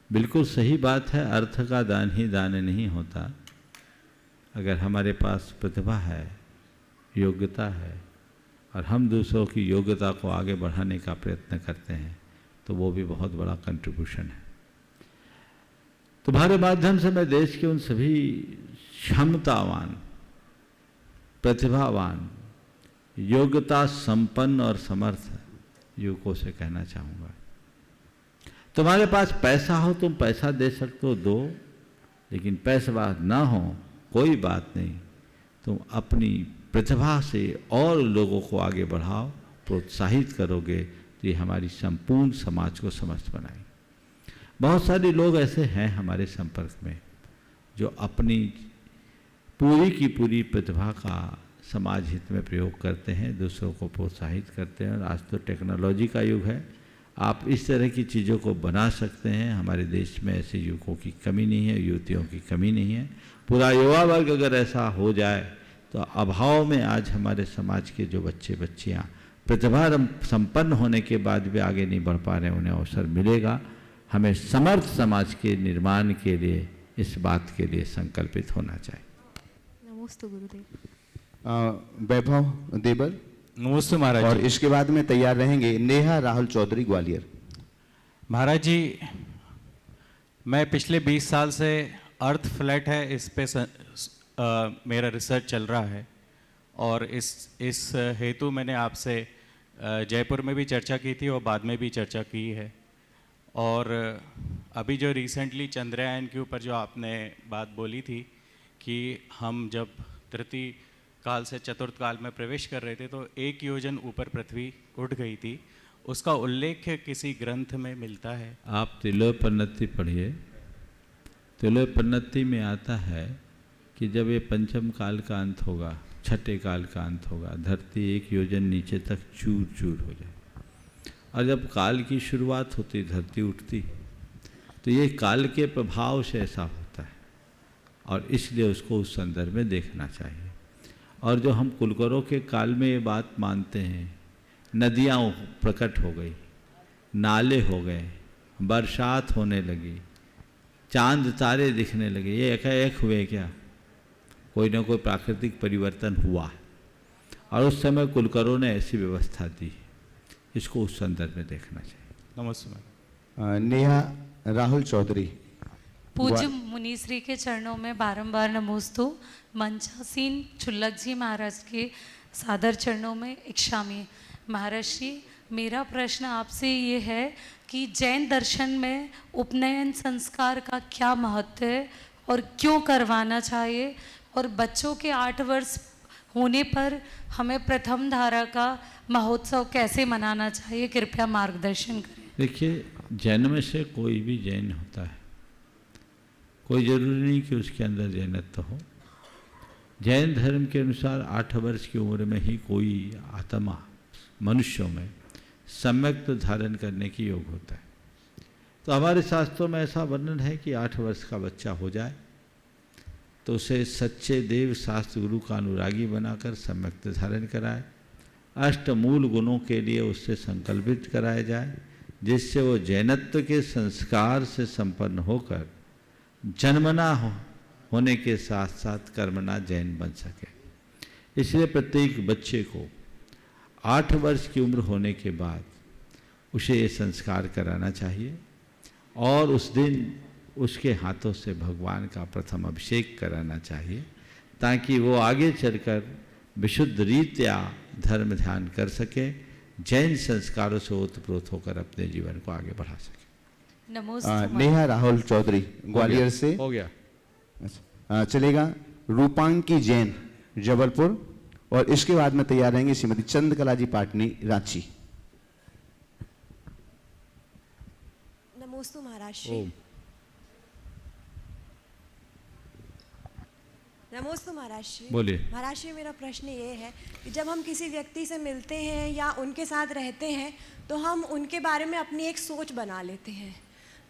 बिल्कुल सही बात है। अर्थ का दान ही दान नहीं होता। अगर हमारे पास प्रतिभा है, योग्यता है, और हम दूसरों की योग्यता को आगे बढ़ाने का प्रयत्न करते हैं, तो वो भी बहुत बड़ा कंट्रीब्यूशन है। तुम्हारे माध्यम से मैं देश के उन सभी क्षमतावान, प्रतिभावान, योग्यता संपन्न और समर्थ युवकों से कहना चाहूँगा, तुम्हारे पास पैसा हो, तुम पैसा दे सकते हो, दो, लेकिन पैसेबाज ना हो कोई बात नहीं, तुम अपनी प्रतिभा से और लोगों को आगे बढ़ाओ, प्रोत्साहित करोगे तो ये हमारी संपूर्ण समाज को समर्थ बनाएंगे। बहुत सारे लोग ऐसे हैं हमारे संपर्क में जो अपनी पूरी की पूरी प्रतिभा का समाज हित में प्रयोग करते हैं, दूसरों को प्रोत्साहित करते हैं। और आज तो टेक्नोलॉजी का युग है, आप इस तरह की चीज़ों को बना सकते हैं। हमारे देश में ऐसे युवकों की कमी नहीं है, युवतियों की कमी नहीं है। पूरा युवा वर्ग अगर ऐसा हो जाए तो अभाव में आज हमारे समाज के जो बच्चे बच्चियाँ प्रतिभा संपन्न होने के बाद भी आगे नहीं बढ़ पा रहे, उन्हें अवसर मिलेगा। हमें समर्थ समाज के निर्माण के लिए इस बात के लिए संकल्पित होना चाहिए। नमोस्तु गुरुदेव। वैभव देवल। नमस्ते महाराज। और इसके बाद में तैयार रहेंगे नेहा राहुल चौधरी ग्वालियर। महाराज जी, मैं पिछले 20 साल से अर्थ फ्लैट है इस पे मेरा रिसर्च चल रहा है, और इस हेतु मैंने आपसे जयपुर में भी चर्चा की थी और बाद में भी चर्चा की है। और अभी जो रिसेंटली चंद्रयान के ऊपर जो आपने बात बोली थी कि हम जब तृतीय काल से चतुर्थ काल में प्रवेश कर रहे थे तो 1 योजन ऊपर पृथ्वी उठ गई थी, उसका उल्लेख किसी ग्रंथ में मिलता है? आप तिलोपन्नति पढ़िए। तिलोपन्नति में आता है कि जब ये पंचम काल का अंत होगा, छठे काल का अंत होगा, धरती 1 योजन नीचे तक चूर चूर हो जाए, और जब काल की शुरुआत होती धरती उठती, तो ये काल के प्रभाव से ऐसा होता है और इसलिए उसको उस संदर्भ में देखना चाहिए। और जो हम कुलकरों के काल में ये बात मानते हैं, नदियाँ प्रकट हो गई, नाले हो गए, बरसात होने लगी, चांद तारे दिखने लगे, ये एकाएक हुए क्या? कोई ना कोई प्राकृतिक परिवर्तन हुआ और उस समय कुलकरों ने ऐसी व्यवस्था दी। इसको उस संदर्भ में देखना चाहिए। नमस्ते। नेहा राहुल चौधरी। पूज्य मुनिश्री के चरणों में बारंबार नमोस्तु। मंचासीन छुल्लक जी महाराज के सादर चरणों में इच्छामी। महाराज जी, मेरा प्रश्न आपसे ये है कि जैन दर्शन में उपनयन संस्कार का क्या महत्व है और क्यों करवाना चाहिए, और बच्चों के 8 वर्ष होने पर हमें प्रथम धारा का महोत्सव कैसे मनाना चाहिए, कृपया मार्गदर्शन करें। देखिए, जैन में से कोई भी जैन होता है, कोई जरूरी नहीं कि उसके अंदर जैनत्व हो। जैन धर्म के अनुसार 8 वर्ष की उम्र में ही कोई आत्मा मनुष्यों में सम्यक धारण करने की योग होता है। तो हमारे शास्त्रों में ऐसा वर्णन है कि 8 वर्ष का बच्चा हो जाए तो उसे सच्चे देव शास्त्र गुरु का अनुरागी बनाकर सम्यक धारण कराए, 8 मूल गुणों के लिए उससे संकल्पित कराया जाए, जिससे वो जैनत्व के संस्कार से संपन्न होकर जन्मना होने के साथ साथ कर्मना जैन बन सके। इसलिए प्रत्येक बच्चे को 8 वर्ष की उम्र होने के बाद उसे ये संस्कार कराना चाहिए और उस दिन उसके हाथों से भगवान का प्रथम अभिषेक कराना चाहिए, ताकि वो आगे चलकर विशुद्ध रीत्या धर्म ध्यान कर सके, जैन संस्कारों से ओतप्रोत होकर अपने जीवन को आगे बढ़ा सके। नेहा राहुल चौधरी ग्वालियर से हो गया। चलेगा रूपांकी जैन जबलपुर, और इसके बाद में तैयार रहेंगे श्रीमती चंद्रकला जी पाटनी रांची। नमोस्तु महाराज श्री। नमोस्तु महाराज श्री। बोलिए। महाराज श्री, मेरा प्रश्न ये है कि जब हम किसी व्यक्ति से मिलते हैं या उनके साथ रहते हैं तो हम उनके बारे में अपनी एक सोच बना लेते हैं,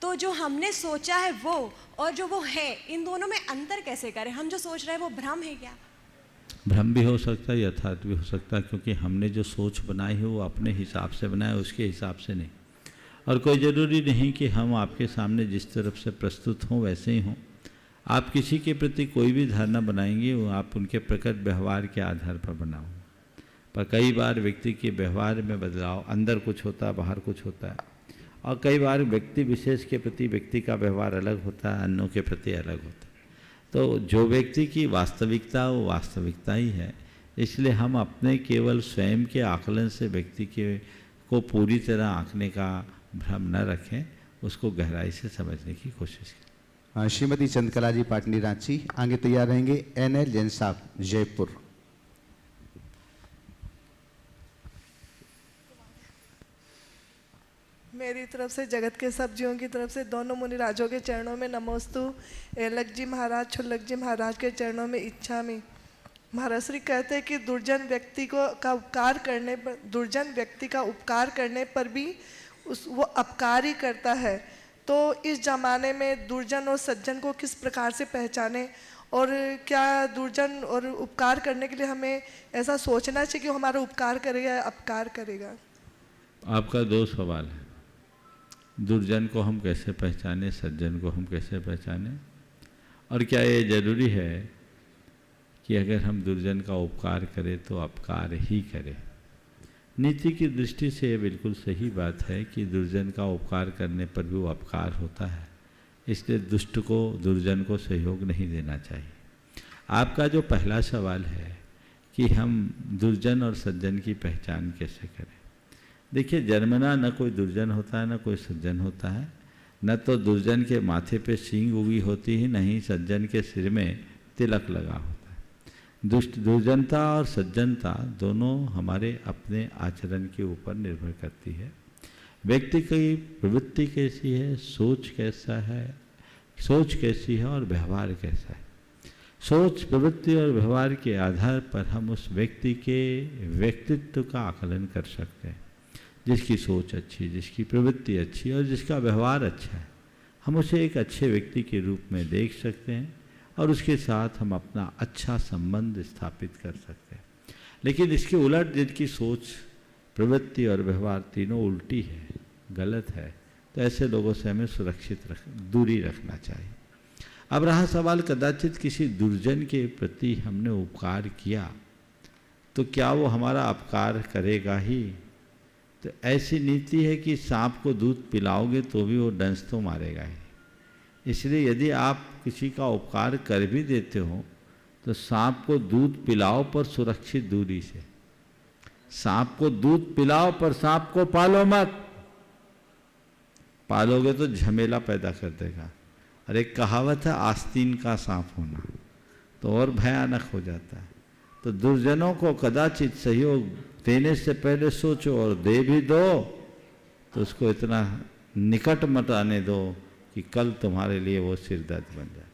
तो जो हमने सोचा है वो और जो वो है, इन दोनों में अंतर कैसे करें? हम जो सोच रहे हैं वो भ्रम है क्या? भ्रम भी हो सकता है, यथार्थ भी हो सकता है, क्योंकि हमने जो सोच बनाई है वो अपने हिसाब से बनाए, उसके हिसाब से नहीं। और कोई ज़रूरी नहीं कि हम आपके सामने जिस तरफ से प्रस्तुत हों वैसे ही हों। आप किसी के प्रति कोई भी धारणा बनाएंगे वो आप उनके प्रकट व्यवहार के आधार पर बनाओ। पर कई बार व्यक्ति के व्यवहार में बदलाव, अंदर कुछ होता है बाहर कुछ होता है, और कई बार व्यक्ति विशेष के प्रति व्यक्ति का व्यवहार अलग होता है, अन्यों के प्रति अलग होता है। तो जो व्यक्ति की वास्तविकता वो वास्तविकता ही है, इसलिए हम अपने केवल स्वयं के आकलन से व्यक्ति के को पूरी तरह आंकने का भ्रम न रखें, उसको गहराई से समझने की कोशिश करें। श्रीमती चंद्रकला जी पाटनी रांची, आगे तैयार रहेंगे NL जैन साहब जयपुर। मेरी तरफ से जगत के सब जीवों की तरफ से दोनों मुनि राजों के चरणों में नमोस्तु। एलक जी महाराज, छुल्लक जी महाराज के चरणों में इच्छा में। महाराज श्री कहते हैं कि दुर्जन व्यक्ति का उपकार करने पर भी वो अपकार ही करता है। तो इस जमाने में दुर्जन और सज्जन को किस प्रकार से पहचाने, और क्या दुर्जन और उपकार करने के लिए हमें ऐसा सोचना चाहिए कि वो हमारा उपकार करेगा या अपकार करेगा? आपका 2 सवाल है। दुर्जन को हम कैसे पहचाने, सज्जन को हम कैसे पहचाने, और क्या ये जरूरी है कि अगर हम दुर्जन का उपकार करें तो अपकार ही करें? नीति की दृष्टि से ये बिल्कुल सही बात है कि दुर्जन का उपकार करने पर भी वो अपकार होता है, इसलिए दुष्ट को दुर्जन को सहयोग नहीं देना चाहिए। आपका जो पहला सवाल है कि हम दुर्जन और सज्जन की पहचान कैसे करें, देखिए, जन्मना न कोई दुर्जन होता है न कोई सज्जन होता है। न तो दुर्जन के माथे पे सींग उगी होती है, न ही सज्जन के सिर में तिलक लगा होता है। दुर्जनता और सज्जनता दोनों हमारे अपने आचरण के ऊपर निर्भर करती है। व्यक्ति की प्रवृत्ति कैसी है, सोच कैसा है, सोच कैसी है और व्यवहार कैसा है। सोच, प्रवृत्ति और व्यवहार के आधार पर हम उस व्यक्ति के व्यक्तित्व का आकलन कर सकते हैं। जिसकी सोच अच्छी, जिसकी प्रवृत्ति अच्छी और जिसका व्यवहार अच्छा है, हम उसे एक अच्छे व्यक्ति के रूप में देख सकते हैं और उसके साथ हम अपना अच्छा संबंध स्थापित कर सकते हैं। लेकिन इसके उलट जिनकी सोच, प्रवृत्ति और व्यवहार तीनों उल्टी है, गलत है, तो ऐसे लोगों से हमें दूरी रखना चाहिए। अब रहा सवाल, कदाचित किसी दुर्जन के प्रति हमने उपकार किया तो क्या वो हमारा उपकार करेगा ही? तो ऐसी नीति है कि सांप को दूध पिलाओगे तो भी वो डंस तो मारेगा ही। इसलिए यदि आप किसी का उपकार कर भी देते हो तो सांप को दूध पिलाओ, पर सुरक्षित दूरी से। सांप को दूध पिलाओ पर सांप को पालो मत। पालोगे तो झमेला पैदा कर देगा। और एक कहावत है, आस्तीन का सांप होना, तो और भयानक हो जाता है। तो दुर्जनों को कदाचित सहयोग देने से पहले सोचो, और दे भी दो तो उसको इतना निकट मत आने दो कि कल तुम्हारे लिए वो सिरदर्द बन जाए।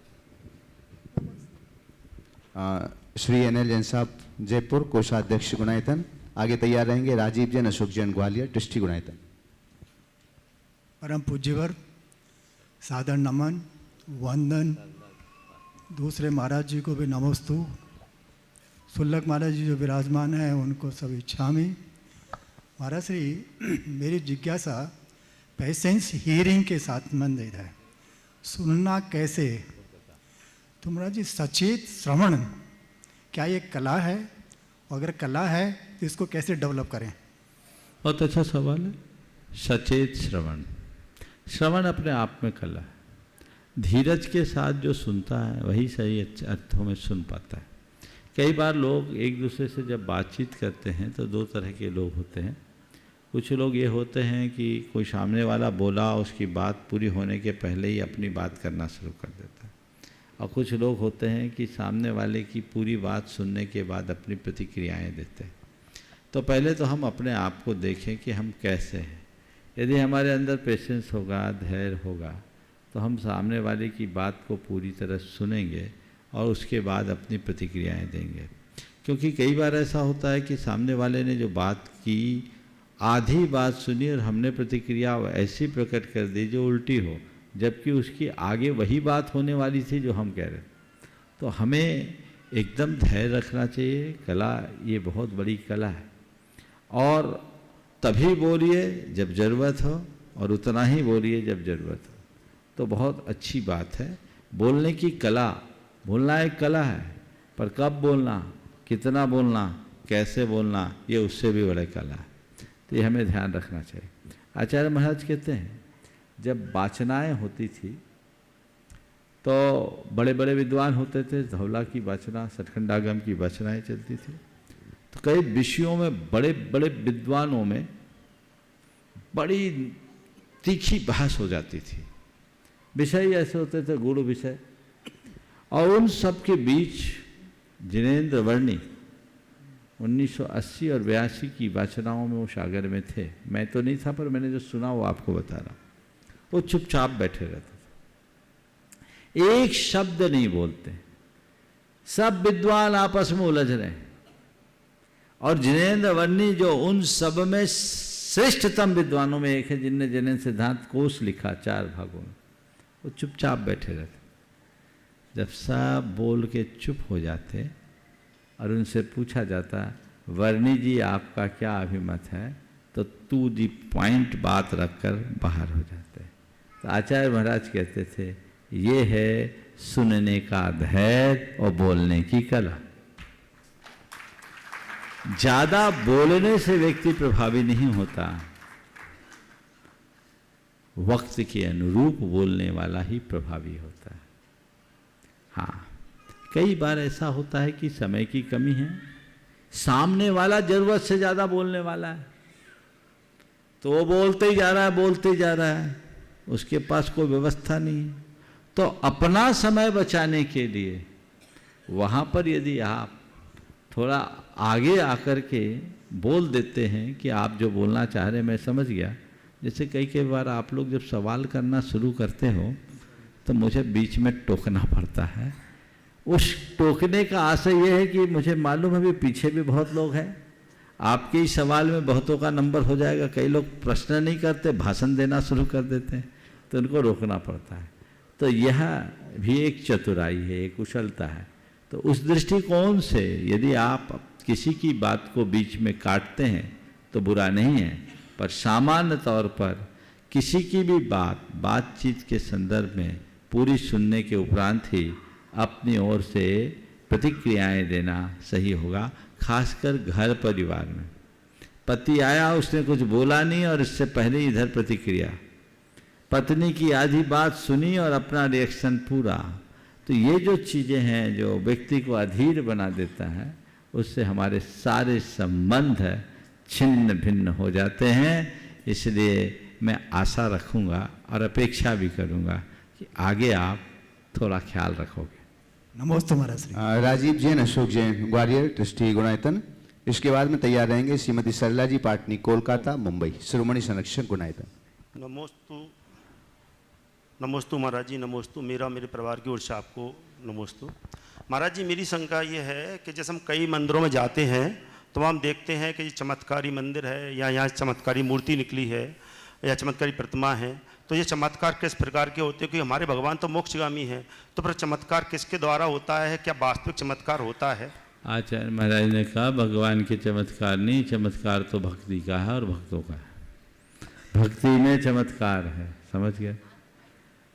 श्री NL जैन साहब जयपुर, कोषाध्यक्ष गुणायतन। आगे तैयार रहेंगे राजीव जैन, अशोक जैन ग्वालियर, ट्रस्टी गुणायतन। परम पूज्यवर, सादर नमन, वंदन। दूसरे महाराज जी को भी नमोस्तु। शुल्लक महाराज जी जो विराजमान हैं उनको सब इच्छामी। महाराज श्री, मेरी जिज्ञासा पेशेंस हियरिंग के साथ संबंधित है। सुनना कैसे? तो महाराज जी, सचेत श्रवण क्या ये कला है? अगर कला है तो इसको कैसे डेवलप करें? बहुत अच्छा सवाल है। सचेत श्रवण, श्रवण अपने आप में कला है। धीरज के साथ जो सुनता है वही सही अर्थों में सुन पाता है। कई बार लोग एक दूसरे से जब बातचीत करते हैं तो दो तरह के लोग होते हैं। कुछ लोग ये होते हैं कि कोई सामने वाला बोला, उसकी बात पूरी होने के पहले ही अपनी बात करना शुरू कर देता है। और कुछ लोग होते हैं कि सामने वाले की पूरी बात सुनने के बाद अपनी प्रतिक्रियाएं देते हैं। तो पहले तो हम अपने आप को देखें कि हम कैसे हैं। यदि हमारे अंदर पेशेंस होगा, धैर्य होगा, तो हम सामने वाले की बात को पूरी तरह सुनेंगे और उसके बाद अपनी प्रतिक्रियाएं देंगे। क्योंकि कई बार ऐसा होता है कि सामने वाले ने जो बात की, आधी बात सुनी और हमने प्रतिक्रिया ऐसी प्रकट कर दी जो उल्टी हो, जबकि उसकी आगे वही बात होने वाली थी जो हम कह रहे। तो हमें एकदम धैर्य रखना चाहिए। कला ये बहुत बड़ी कला है। और तभी बोलिए जब ज़रूरत हो और उतना ही बोलिए जब ज़रूरत हो, तो बहुत अच्छी बात है। बोलने की कला, बोलना एक कला है, पर कब बोलना, कितना बोलना, कैसे बोलना, ये उससे भी बड़ी कला है। तो ये हमें ध्यान रखना चाहिए। आचार्य महाराज कहते हैं, जब वाचनाएँ होती थी तो बड़े बड़े विद्वान होते थे, धौला की वाचना, सतखंडागम की वाचनाएँ चलती थी। तो कई विषयों में बड़े बड़े विद्वानों में बड़ी तीखी बहस हो जाती थी। विषय ऐसे होते थे, गूढ़ विषय। और उन सब के बीच जिनेंद्र वर्णी 1980 और 82 की वाचनाओं में वो सागर में थे। मैं तो नहीं था, पर मैंने जो सुना वो आपको बता रहा हूँ। वो चुपचाप बैठे रहते थे, एक शब्द नहीं बोलते, सब विद्वान आपस में उलझ रहे हैं। और जिनेंद्र वर्णी जो उन सब में श्रेष्ठतम विद्वानों में एक है, जिनने जिनेंद्र सिद्धांत कोश लिखा 4 भागों में, वो चुपचाप बैठे रहते। जब सब बोल के चुप हो जाते और उनसे पूछा जाता, वर्णी जी आपका क्या अभिमत है, तो टू दी पॉइंट बात रखकर बाहर हो जाते। तो आचार्य महाराज कहते थे, ये है सुनने का धैर्य और बोलने की कला। ज्यादा बोलने से व्यक्ति प्रभावी नहीं होता, वक्त के अनुरूप बोलने वाला ही प्रभावी होता है। हाँ, कई बार ऐसा होता है कि समय की कमी है, सामने वाला जरूरत से ज्यादा बोलने वाला है, तो वो बोलते ही जा रहा है, उसके पास कोई व्यवस्था नहीं है। तो अपना समय बचाने के लिए वहाँ पर यदि आप थोड़ा आगे आकर के बोल देते हैं कि आप जो बोलना चाह रहे हैं मैं समझ गया। जैसे कई बार आप लोग जब सवाल करना शुरू करते हो तो मुझे बीच में टोकना पड़ता है। उस टोकने का आशय यह है कि मुझे मालूम है भी पीछे भी बहुत लोग हैं, आपके ही सवाल में बहुतों का नंबर हो जाएगा। कई लोग प्रश्न नहीं करते, भाषण देना शुरू कर देते हैं, तो उनको रोकना पड़ता है। तो यह भी एक चतुराई है, एक कुशलता है। तो उस दृष्टिकोण से यदि आप किसी की बात को बीच में काटते हैं तो बुरा नहीं है, पर सामान्य तौर पर किसी की भी बातचीत के संदर्भ में पूरी सुनने के उपरांत ही अपनी ओर से प्रतिक्रियाएं देना सही होगा। खासकर घर परिवार में पति आया, उसने कुछ बोला नहीं और इससे पहले इधर प्रतिक्रिया, पत्नी की आधी बात सुनी और अपना रिएक्शन पूरा। तो ये जो चीज़ें हैं जो व्यक्ति को अधीर बना देता है, उससे हमारे सारे संबंध छिन्न भिन्न हो जाते हैं। इसलिए मैं आशा रखूँगा और अपेक्षा भी करूँगा कि आगे आप थोड़ा ख्याल रखोगे। नमस्ते महाराज। राजीव जैन, अशोक जैन, ग्वालियर ट्रस्टी गुणायतन। इसके बाद में तैयार रहेंगे श्रीमती सरला जी पाटनी, कोलकाता, मुंबई, शिरोमणि संरक्षक गुणायतन। नमोस्तु महाराज जी, नमोस्तु। मेरे परिवार की ओर से आपको नमोस्तु। महाराज जी, मेरी शंका ये है कि जैसे हम कई मंदिरों में जाते हैं तो हम देखते हैं कि चमत्कारी मंदिर है या यहाँ चमत्कारी मूर्ति निकली है या चमत्कारी प्रतिमा है, तो ये चमत्कार किस प्रकार के होते हैं? क्योंकि हमारे भगवान तो मोक्षगामी है, तो फिर चमत्कार किसके द्वारा होता है? क्या वास्तविक चमत्कार होता है? आचार्य महाराज ने कहा भगवान के चमत्कार नहीं, चमत्कार तो भक्ति का है और भक्तों का है। भक्ति में चमत्कार है, समझ गए।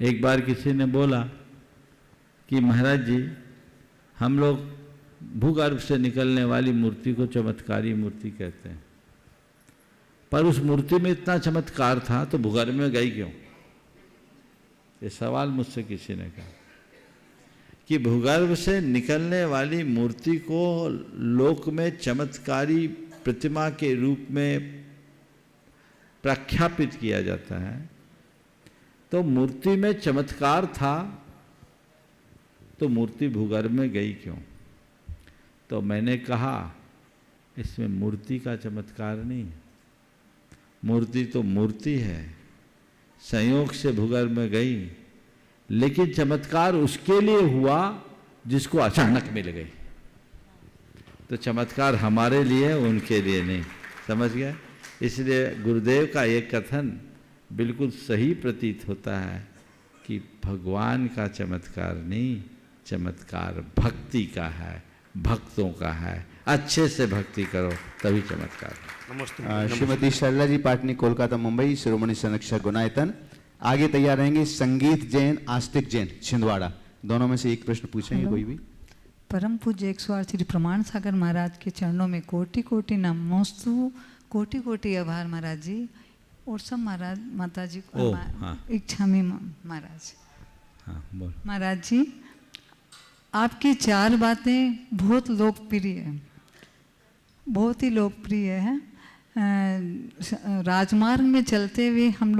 एक बार किसी ने बोला कि महाराज जी, हम लोग भूगर्भ से निकलने वाली मूर्ति को चमत्कारी मूर्ति कहते हैं, पर उस मूर्ति में इतना चमत्कार था तो भूगर्भ में गई क्यों? ये सवाल मुझसे किसी ने कहा कि भूगर्भ से निकलने वाली मूर्ति को लोक में चमत्कारी प्रतिमा के रूप में प्रख्यापित किया जाता है, तो मूर्ति में चमत्कार था तो मूर्ति भूगर्भ में गई क्यों? तो मैंने कहा इसमें मूर्ति का चमत्कार नहीं है, मूर्ति तो मूर्ति है, संयोग से भूगर्भ में गई, लेकिन चमत्कार उसके लिए हुआ जिसको अचानक मिल गई। तो चमत्कार हमारे लिए, उनके लिए नहीं, समझ गए। इसलिए गुरुदेव का ये कथन बिल्कुल सही प्रतीत होता है कि भगवान का चमत्कार नहीं, चमत्कार भक्ति का है, भक्तों का है। अच्छे से भक्ति करो तभी चमत्कार। श्रीमती सरला जी पाटनी, कोलकाता, मुंबई, शिरोमणि संरक्षक गुणायतन। आगे तैयार रहेंगे संगीत जैन, आस्तिक जैन, छिंदवाड़ा। दोनों में से एक प्रश्न पूछेंगे कोई भी। परम पूज्य 108 श्री प्रमाण सागर महाराज के चरणों में कोटि कोटि नमोस्तु, कोटि कोटि आभार महाराज जी। और सब महाराज माता जी को इच्छामी महाराज। बोल महाराज जी, आपकी 4 बातें बहुत लोकप्रिय है, बहुत ही लोकप्रिय है। राजमार्ग में चलते हुए हम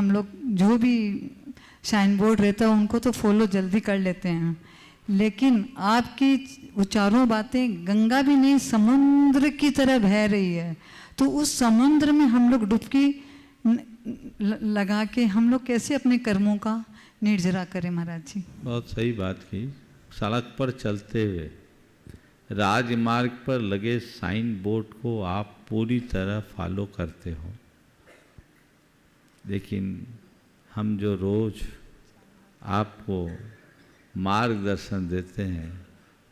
लोग जो भी साइन बोर्ड रहता है उनको तो फॉलो जल्दी कर लेते हैं, लेकिन आपकी वो चारों बातें गंगा भी नहीं समुद्र की तरह बह रही है, तो उस समुद्र में हम लोग डुबकी लगा के हम लोग कैसे अपने कर्मों का निर्जरा करें महाराज जी? बहुत सही बात की। सड़क पर चलते हुए राजमार्ग पर लगे साइन बोर्ड को आप पूरी तरह फॉलो करते हो, लेकिन हम जो रोज आपको मार्गदर्शन देते हैं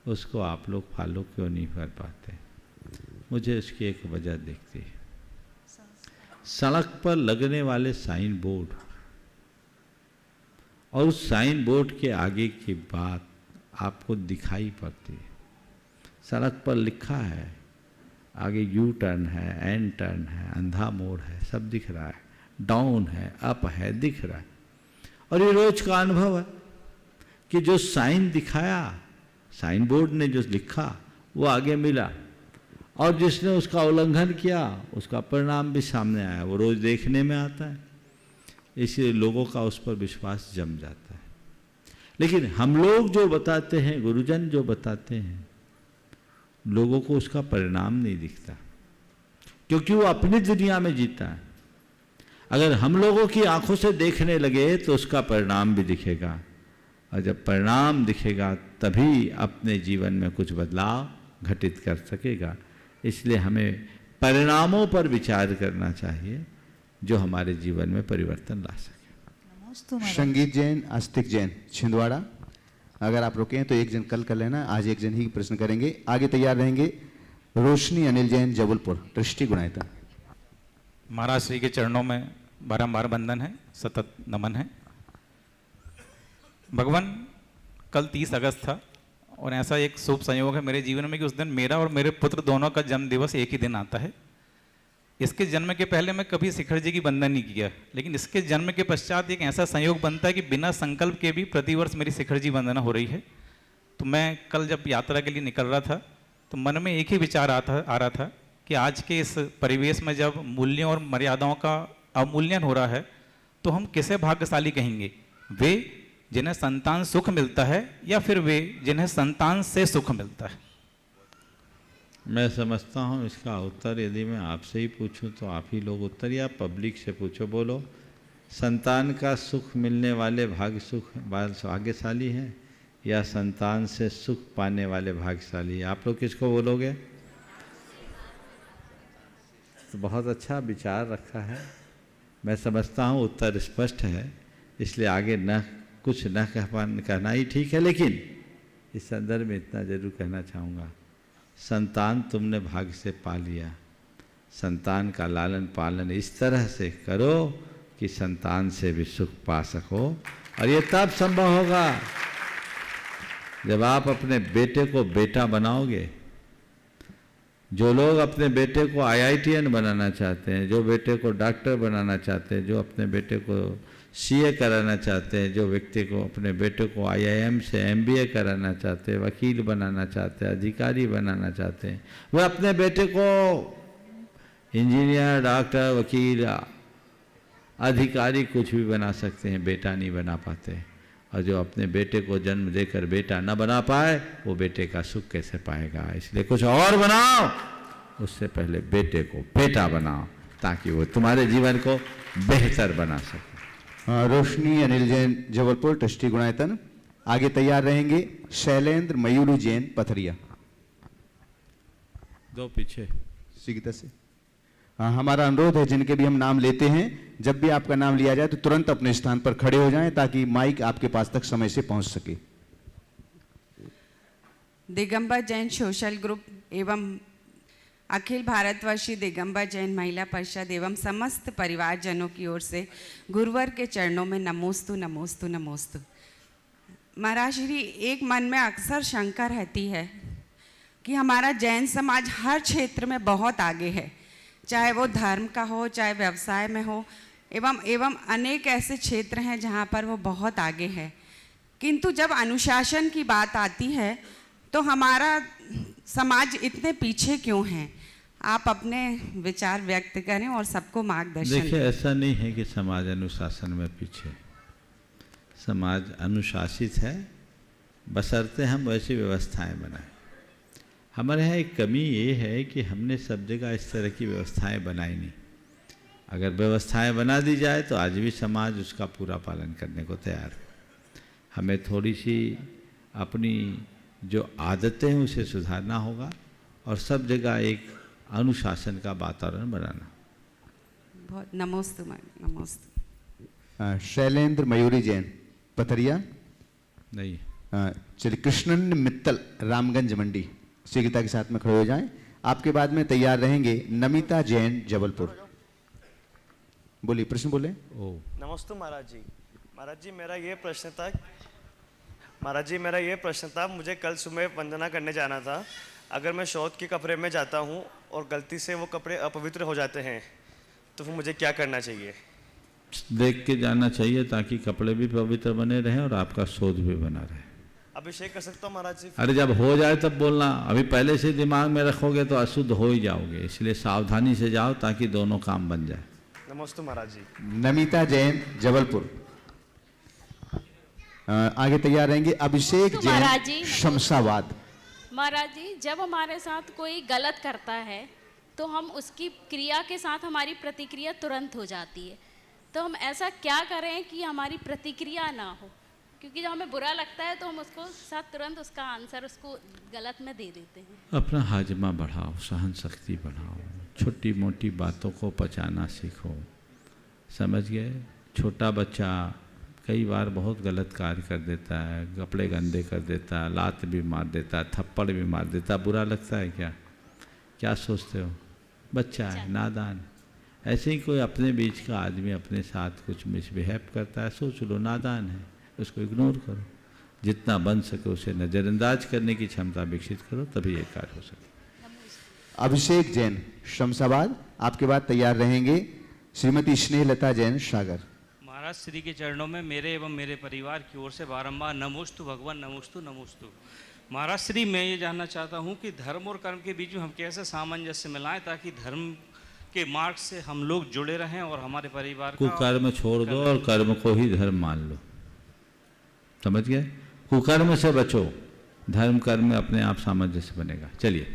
उसको आप लोग फॉलो क्यों नहीं कर पाते? मुझे इसकी एक वजह दिखती है। सड़क पर लगने वाले साइन बोर्ड और उस साइन बोर्ड के आगे की बात आपको दिखाई पड़ती है। सड़क पर लिखा है, आगे यू टर्न है, एन टर्न है, अंधा मोड़ है, सब दिख रहा है, डाउन है, अप है, दिख रहा है। और ये रोज का अनुभव है कि जो साइन दिखाया, साइन बोर्ड ने जो लिखा वो आगे मिला, और जिसने उसका उल्लंघन किया उसका परिणाम भी सामने आया, वो रोज़ देखने में आता है, इसलिए लोगों का उस पर विश्वास जम जाता है। लेकिन हम लोग जो बताते हैं, गुरुजन जो बताते हैं, लोगों को उसका परिणाम नहीं दिखता, क्योंकि वो अपनी दुनिया में जीता है। अगर हम लोगों की आंखों से देखने लगे तो उसका परिणाम भी दिखेगा, और जब परिणाम दिखेगा तभी अपने जीवन में कुछ बदलाव घटित कर सकेगा। इसलिए हमें परिणामों पर विचार करना चाहिए जो हमारे जीवन में परिवर्तन ला सके। संगीत जैन, आस्तिक जैन, छिंदवाड़ा, अगर आप रुके हैं तो एक जन कल कर लेना, आज एक जन ही प्रश्न करेंगे। आगे तैयार रहेंगे रोशनी अनिल जैन, जबलपुर, दृष्टि गुणायतन। महाराज श्री के चरणों में बारंबार वंदन है, सतत नमन है। भगवान, कल 30 अगस्त था और ऐसा एक शुभ संयोग है मेरे जीवन में कि उस दिन मेरा और मेरे पुत्र दोनों का जन्म दिवस एक ही दिन आता है। इसके जन्म के पहले मैं कभी शिखर जी की वंदन नहीं किया, लेकिन इसके जन्म के पश्चात एक ऐसा संयोग बनता है कि बिना संकल्प के भी प्रतिवर्ष मेरी शिखर जी वंदना हो रही है। तो मैं कल जब यात्रा के लिए निकल रहा था तो मन में एक ही विचार आ रहा था कि आज के इस परिवेश में जब मूल्यों और मर्यादाओं का अवमूल्यन हो रहा है तो हम किसे भाग्यशाली कहेंगे, वे जिन्हें संतान सुख मिलता है या फिर वे जिन्हें संतान से सुख मिलता है। मैं समझता हूँ इसका उत्तर यदि मैं आपसे ही पूछूं तो आप ही लोग उत्तर, या पब्लिक से पूछो, बोलो संतान का सुख मिलने वाले भाग्यशाली हैं या संतान से सुख पाने वाले भाग्यशाली? आप लोग किसको बोलोगे? तो बहुत अच्छा विचार रखा है। मैं समझता हूँ उत्तर स्पष्ट है, इसलिए आगे न कुछ न कहना ही ठीक है। लेकिन इस संदर्भ में इतना जरूर कहना चाहूँगा, संतान तुमने भाग्य से पा लिया, संतान का लालन पालन इस तरह से करो कि संतान से भी सुख पा सको। और ये तब संभव होगा जब आप अपने बेटे को बेटा बनाओगे। जो लोग अपने बेटे को IITN बनाना चाहते हैं, जो बेटे को डॉक्टर बनाना चाहते हैं, जो अपने बेटे को CA कराना चाहते हैं, जो व्यक्ति को अपने बेटे को IIM से MBA कराना चाहते हैं, वकील बनाना चाहते हैं, अधिकारी बनाना चाहते हैं, वह अपने बेटे को इंजीनियर, डॉक्टर, वकील, अधिकारी कुछ भी बना सकते हैं, बेटा नहीं बना पाते। और जो अपने बेटे को जन्म देकर बेटा न बना पाए वो बेटे का सुख कैसे पाएगा? इसलिए कुछ और बनाओ, उससे पहले बेटे को बेटा बनाओ ताकि वो तुम्हारे जीवन को बेहतर बना सके। रोशनी अनिल जैन, जबलपुर, ट्रस्टी गुणायतन। आगे तैयार रहेंगे शैलेंद्र मयूरी जैन, पथरिया। दो पीछे सीता से। हमारा अनुरोध है जिनके भी हम नाम लेते हैं, जब भी आपका नाम लिया जाए तो तुरंत अपने स्थान पर खड़े हो जाएं ताकि माइक आपके पास तक समय से पहुंच सके। दिगंबर जैन सोशल ग्रुप एवं अखिल भारतवर्षीय दिगंबर जैन महिला परिषद एवं समस्त परिवारजनों की ओर से गुरुवर के चरणों में नमोस्तु नमोस्तु नमोस्तु। महाराज श्री, एक मन में अक्सर शंका रहती है कि हमारा जैन समाज हर क्षेत्र में बहुत आगे है, चाहे वो धर्म का हो, चाहे व्यवसाय में हो, एवं अनेक ऐसे क्षेत्र हैं जहाँ पर वो बहुत आगे है। किंतु जब अनुशासन की बात आती है तो हमारा समाज इतने पीछे क्यों है? आप अपने विचार व्यक्त करें और सबको मार्गदर्शन। देखिए, ऐसा नहीं है कि समाज अनुशासन में पीछे, समाज अनुशासित है, बशर्ते हम वैसी व्यवस्थाएं बनाएं। हमारे यहाँ एक कमी ये है कि हमने सब जगह इस तरह की व्यवस्थाएं बनाई नहीं। अगर व्यवस्थाएं बना दी जाए तो आज भी समाज उसका पूरा पालन करने को तैयार है। हमें थोड़ी सी अपनी जो आदतें हैं उसे सुधारना होगा और सब जगह एक अनुशासन का वातावरण बनाना। बहुत नमोस्तु नमोस्तु। शैलेंद्र मयूरी जैन, पथरिया। नहीं, चलिए कृष्णन मित्तल, रामगंज मंडी, शीघ्रता के साथ में खड़े हो जाएं। आपके बाद में तैयार रहेंगे नमिता जैन, जबलपुर। बोलिए, प्रश्न बोले। नमस्ते महाराज जी। महाराज जी, मेरा ये प्रश्न था, मुझे कल सुबह वंदना करने जाना था। अगर मैं शौच के कपड़े में जाता हूँ और गलती से वो कपड़े अपवित्र हो जाते हैं तो फिर मुझे क्या करना चाहिए? देख के जाना चाहिए ताकि कपड़े भी पवित्र बने रहें और आपका शोध भी बना रहे। अब अभिषेक कर सकता हूँ महाराज जी? अरे जब हो जाए तब बोलना, अभी पहले से दिमाग में रखोगे तो अशुद्ध हो ही जाओगे, इसलिए सावधानी से जाओ ताकि दोनों काम बन जाए। नमस्ते महाराज जी। नमिता जैन जबलपुर, आगे तैयार रहेंगे। अभिषेक महाराज जैन जी। शमशाबाद। महाराज जी, जब हमारे साथ कोई गलत करता है तो हम उसकी क्रिया के साथ हमारी प्रतिक्रिया तुरंत हो जाती है, तो हम ऐसा क्या करें कि हमारी प्रतिक्रिया ना हो? क्योंकि जब हमें बुरा लगता है तो हम उसको साथ तुरंत उसका आंसर उसको गलत में दे देते हैं। अपना हाजमा बढ़ाओ, सहन शक्ति बढ़ाओ, छोटी मोटी बातों को पचाना सीखो, समझ गए? छोटा बच्चा कई बार बहुत गलत कार्य कर देता है, कपड़े गंदे कर देता है, लात भी मार देता है, थप्पड़ भी मार देता है, बुरा लगता है क्या? क्या सोचते हो? बच्चा है, नादान। ऐसे ही कोई अपने बीच का आदमी अपने साथ कुछ मिसबिहेव करता है, सोच लो नादान है, उसको इग्नोर करो, जितना बन सके उसे नज़रअंदाज करने की क्षमता विकसित करो, तभी ये कार्य हो सके। अभिषेक जैन शमशाबाद, आपके बाद तैयार रहेंगे श्रीमती स्नेहलता जैन सागर। महाराज श्री के चरणों में मेरे एवं मेरे परिवार की ओर से बारंबार नमोस्तु भगवान, नमोस्तु नमोस्तु। महाराज श्री, मैं ये जानना चाहता हूँ कि धर्म और कर्म के बीच में हम कैसे सामंजस्य मिलाएं ताकि धर्म के मार्ग से हम लोग जुड़े रहें और हमारे परिवार का कुकर्म छोड़ दो और कर्म को ही धर्म मान लो, समझ गए? कुकर्म से बचो, धर्म कर्म में अपने आप सामंजस्य बनेगा। चलिए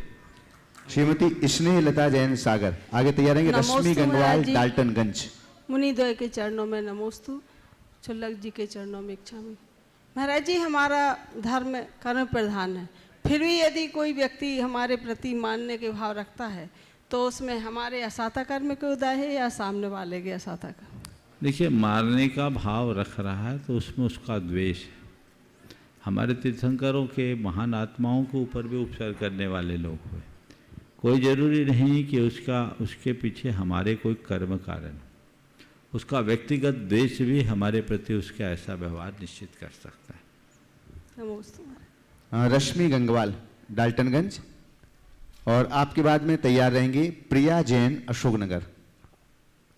श्रीमती स्नेहलता जैन सागर, आगे तैयार रहेंगे रश्मि गंगवाल डाल्टनगंज। मुनिद्वय के चरणों में नमोस्तु, छुल्लक जी के चरणों में इच्छामि। महाराज जी, हमारा धर्म कर्म प्रधान है, फिर भी यदि कोई व्यक्ति हमारे प्रति मानने के भाव रखता है तो उसमें हमारे असाता कर्म के उदय है या सामने वाले के असाता कर्म? देखिए, मारने का भाव रख रहा है तो उसमें उसका द्वेष है। हमारे तीर्थंकरों के महान आत्माओं के ऊपर भी उपसर्ग करने वाले लोग हुए, कोई ज़रूरी नहीं कि उसके पीछे हमारे कोई कर्म कारण, उसका व्यक्तिगत द्वेष भी हमारे प्रति उसका ऐसा व्यवहार निश्चित कर सकता है। रश्मि गंगवाल डाल्टनगंज, और आपके बाद में तैयार रहेंगे प्रिया जैन अशोकनगर।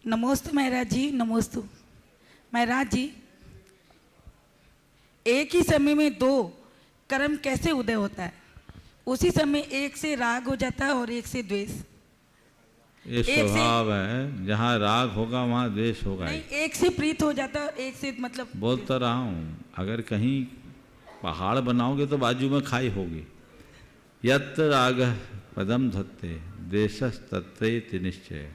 नमोस्तु महाराज जी, नमोस्तु महाराज जी। एक ही समय में दो कर्म कैसे उदय होता है? उसी समय एक से राग हो जाता है और एक से द्वेष। ये स्वभाव है, जहाँ राग होगा वहाँ द्वेष होगा। नहीं, एक से प्रीत हो जाता है और एक से मतलब बोलता रहा हूँ, अगर कहीं पहाड़ बनाओगे तो बाजू में खाई होगी। यत्र राग पदम धत्ते देशस तत्रेति निश्चय,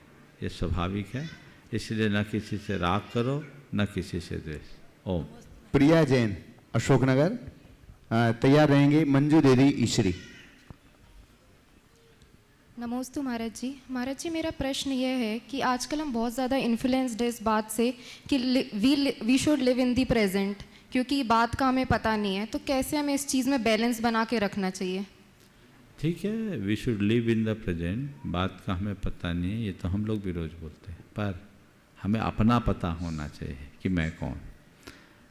ये स्वाभाविक है, इसलिए न किसी से राग करो न किसी से द्वेष। ओम। प्रिया जैन अशोकनगर, तैयार रहेंगे मंजू देवी ईश्वरी। नमोस्तु महाराज जी। महाराज जी, मेरा प्रश्न यह है कि आजकल हम बहुत ज़्यादा इन्फ्लुएंस्ड है इस बात से कि we should live in the present, क्योंकि बात का हमें पता नहीं है, तो कैसे हमें इस चीज़ में बैलेंस बना के रखना चाहिए? ठीक है, we should live in the present, बात का हमें पता नहीं है, ये तो हम लोग भी रोज़ बोलते हैं, पर हमें अपना पता होना चाहिए कि मैं कौन।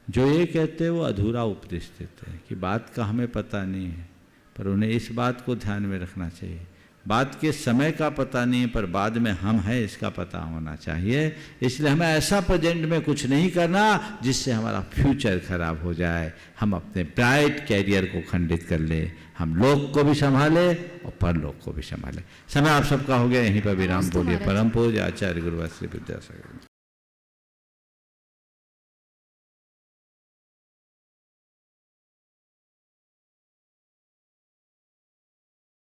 जो ये कहते हैं वो अधूरा उपदेश देते हैं कि बात का हमें पता नहीं है, पर उन्हें इस बात को ध्यान में रखना चाहिए। बात के समय का पता नहीं है पर बाद में हम हैं इसका पता होना चाहिए। इसलिए हमें ऐसा प्रेजेंट में कुछ नहीं करना जिससे हमारा फ्यूचर खराब हो जाए, हम अपने ब्राइट कैरियर को खंडित कर ले, हम लोक को भी संभाले और परलोक को भी संभाले। समय आप सबका हो गया, यहीं पर विराम बोलिए। परम पूज्य आचार्य गुरुवर श्री विद्यासागर।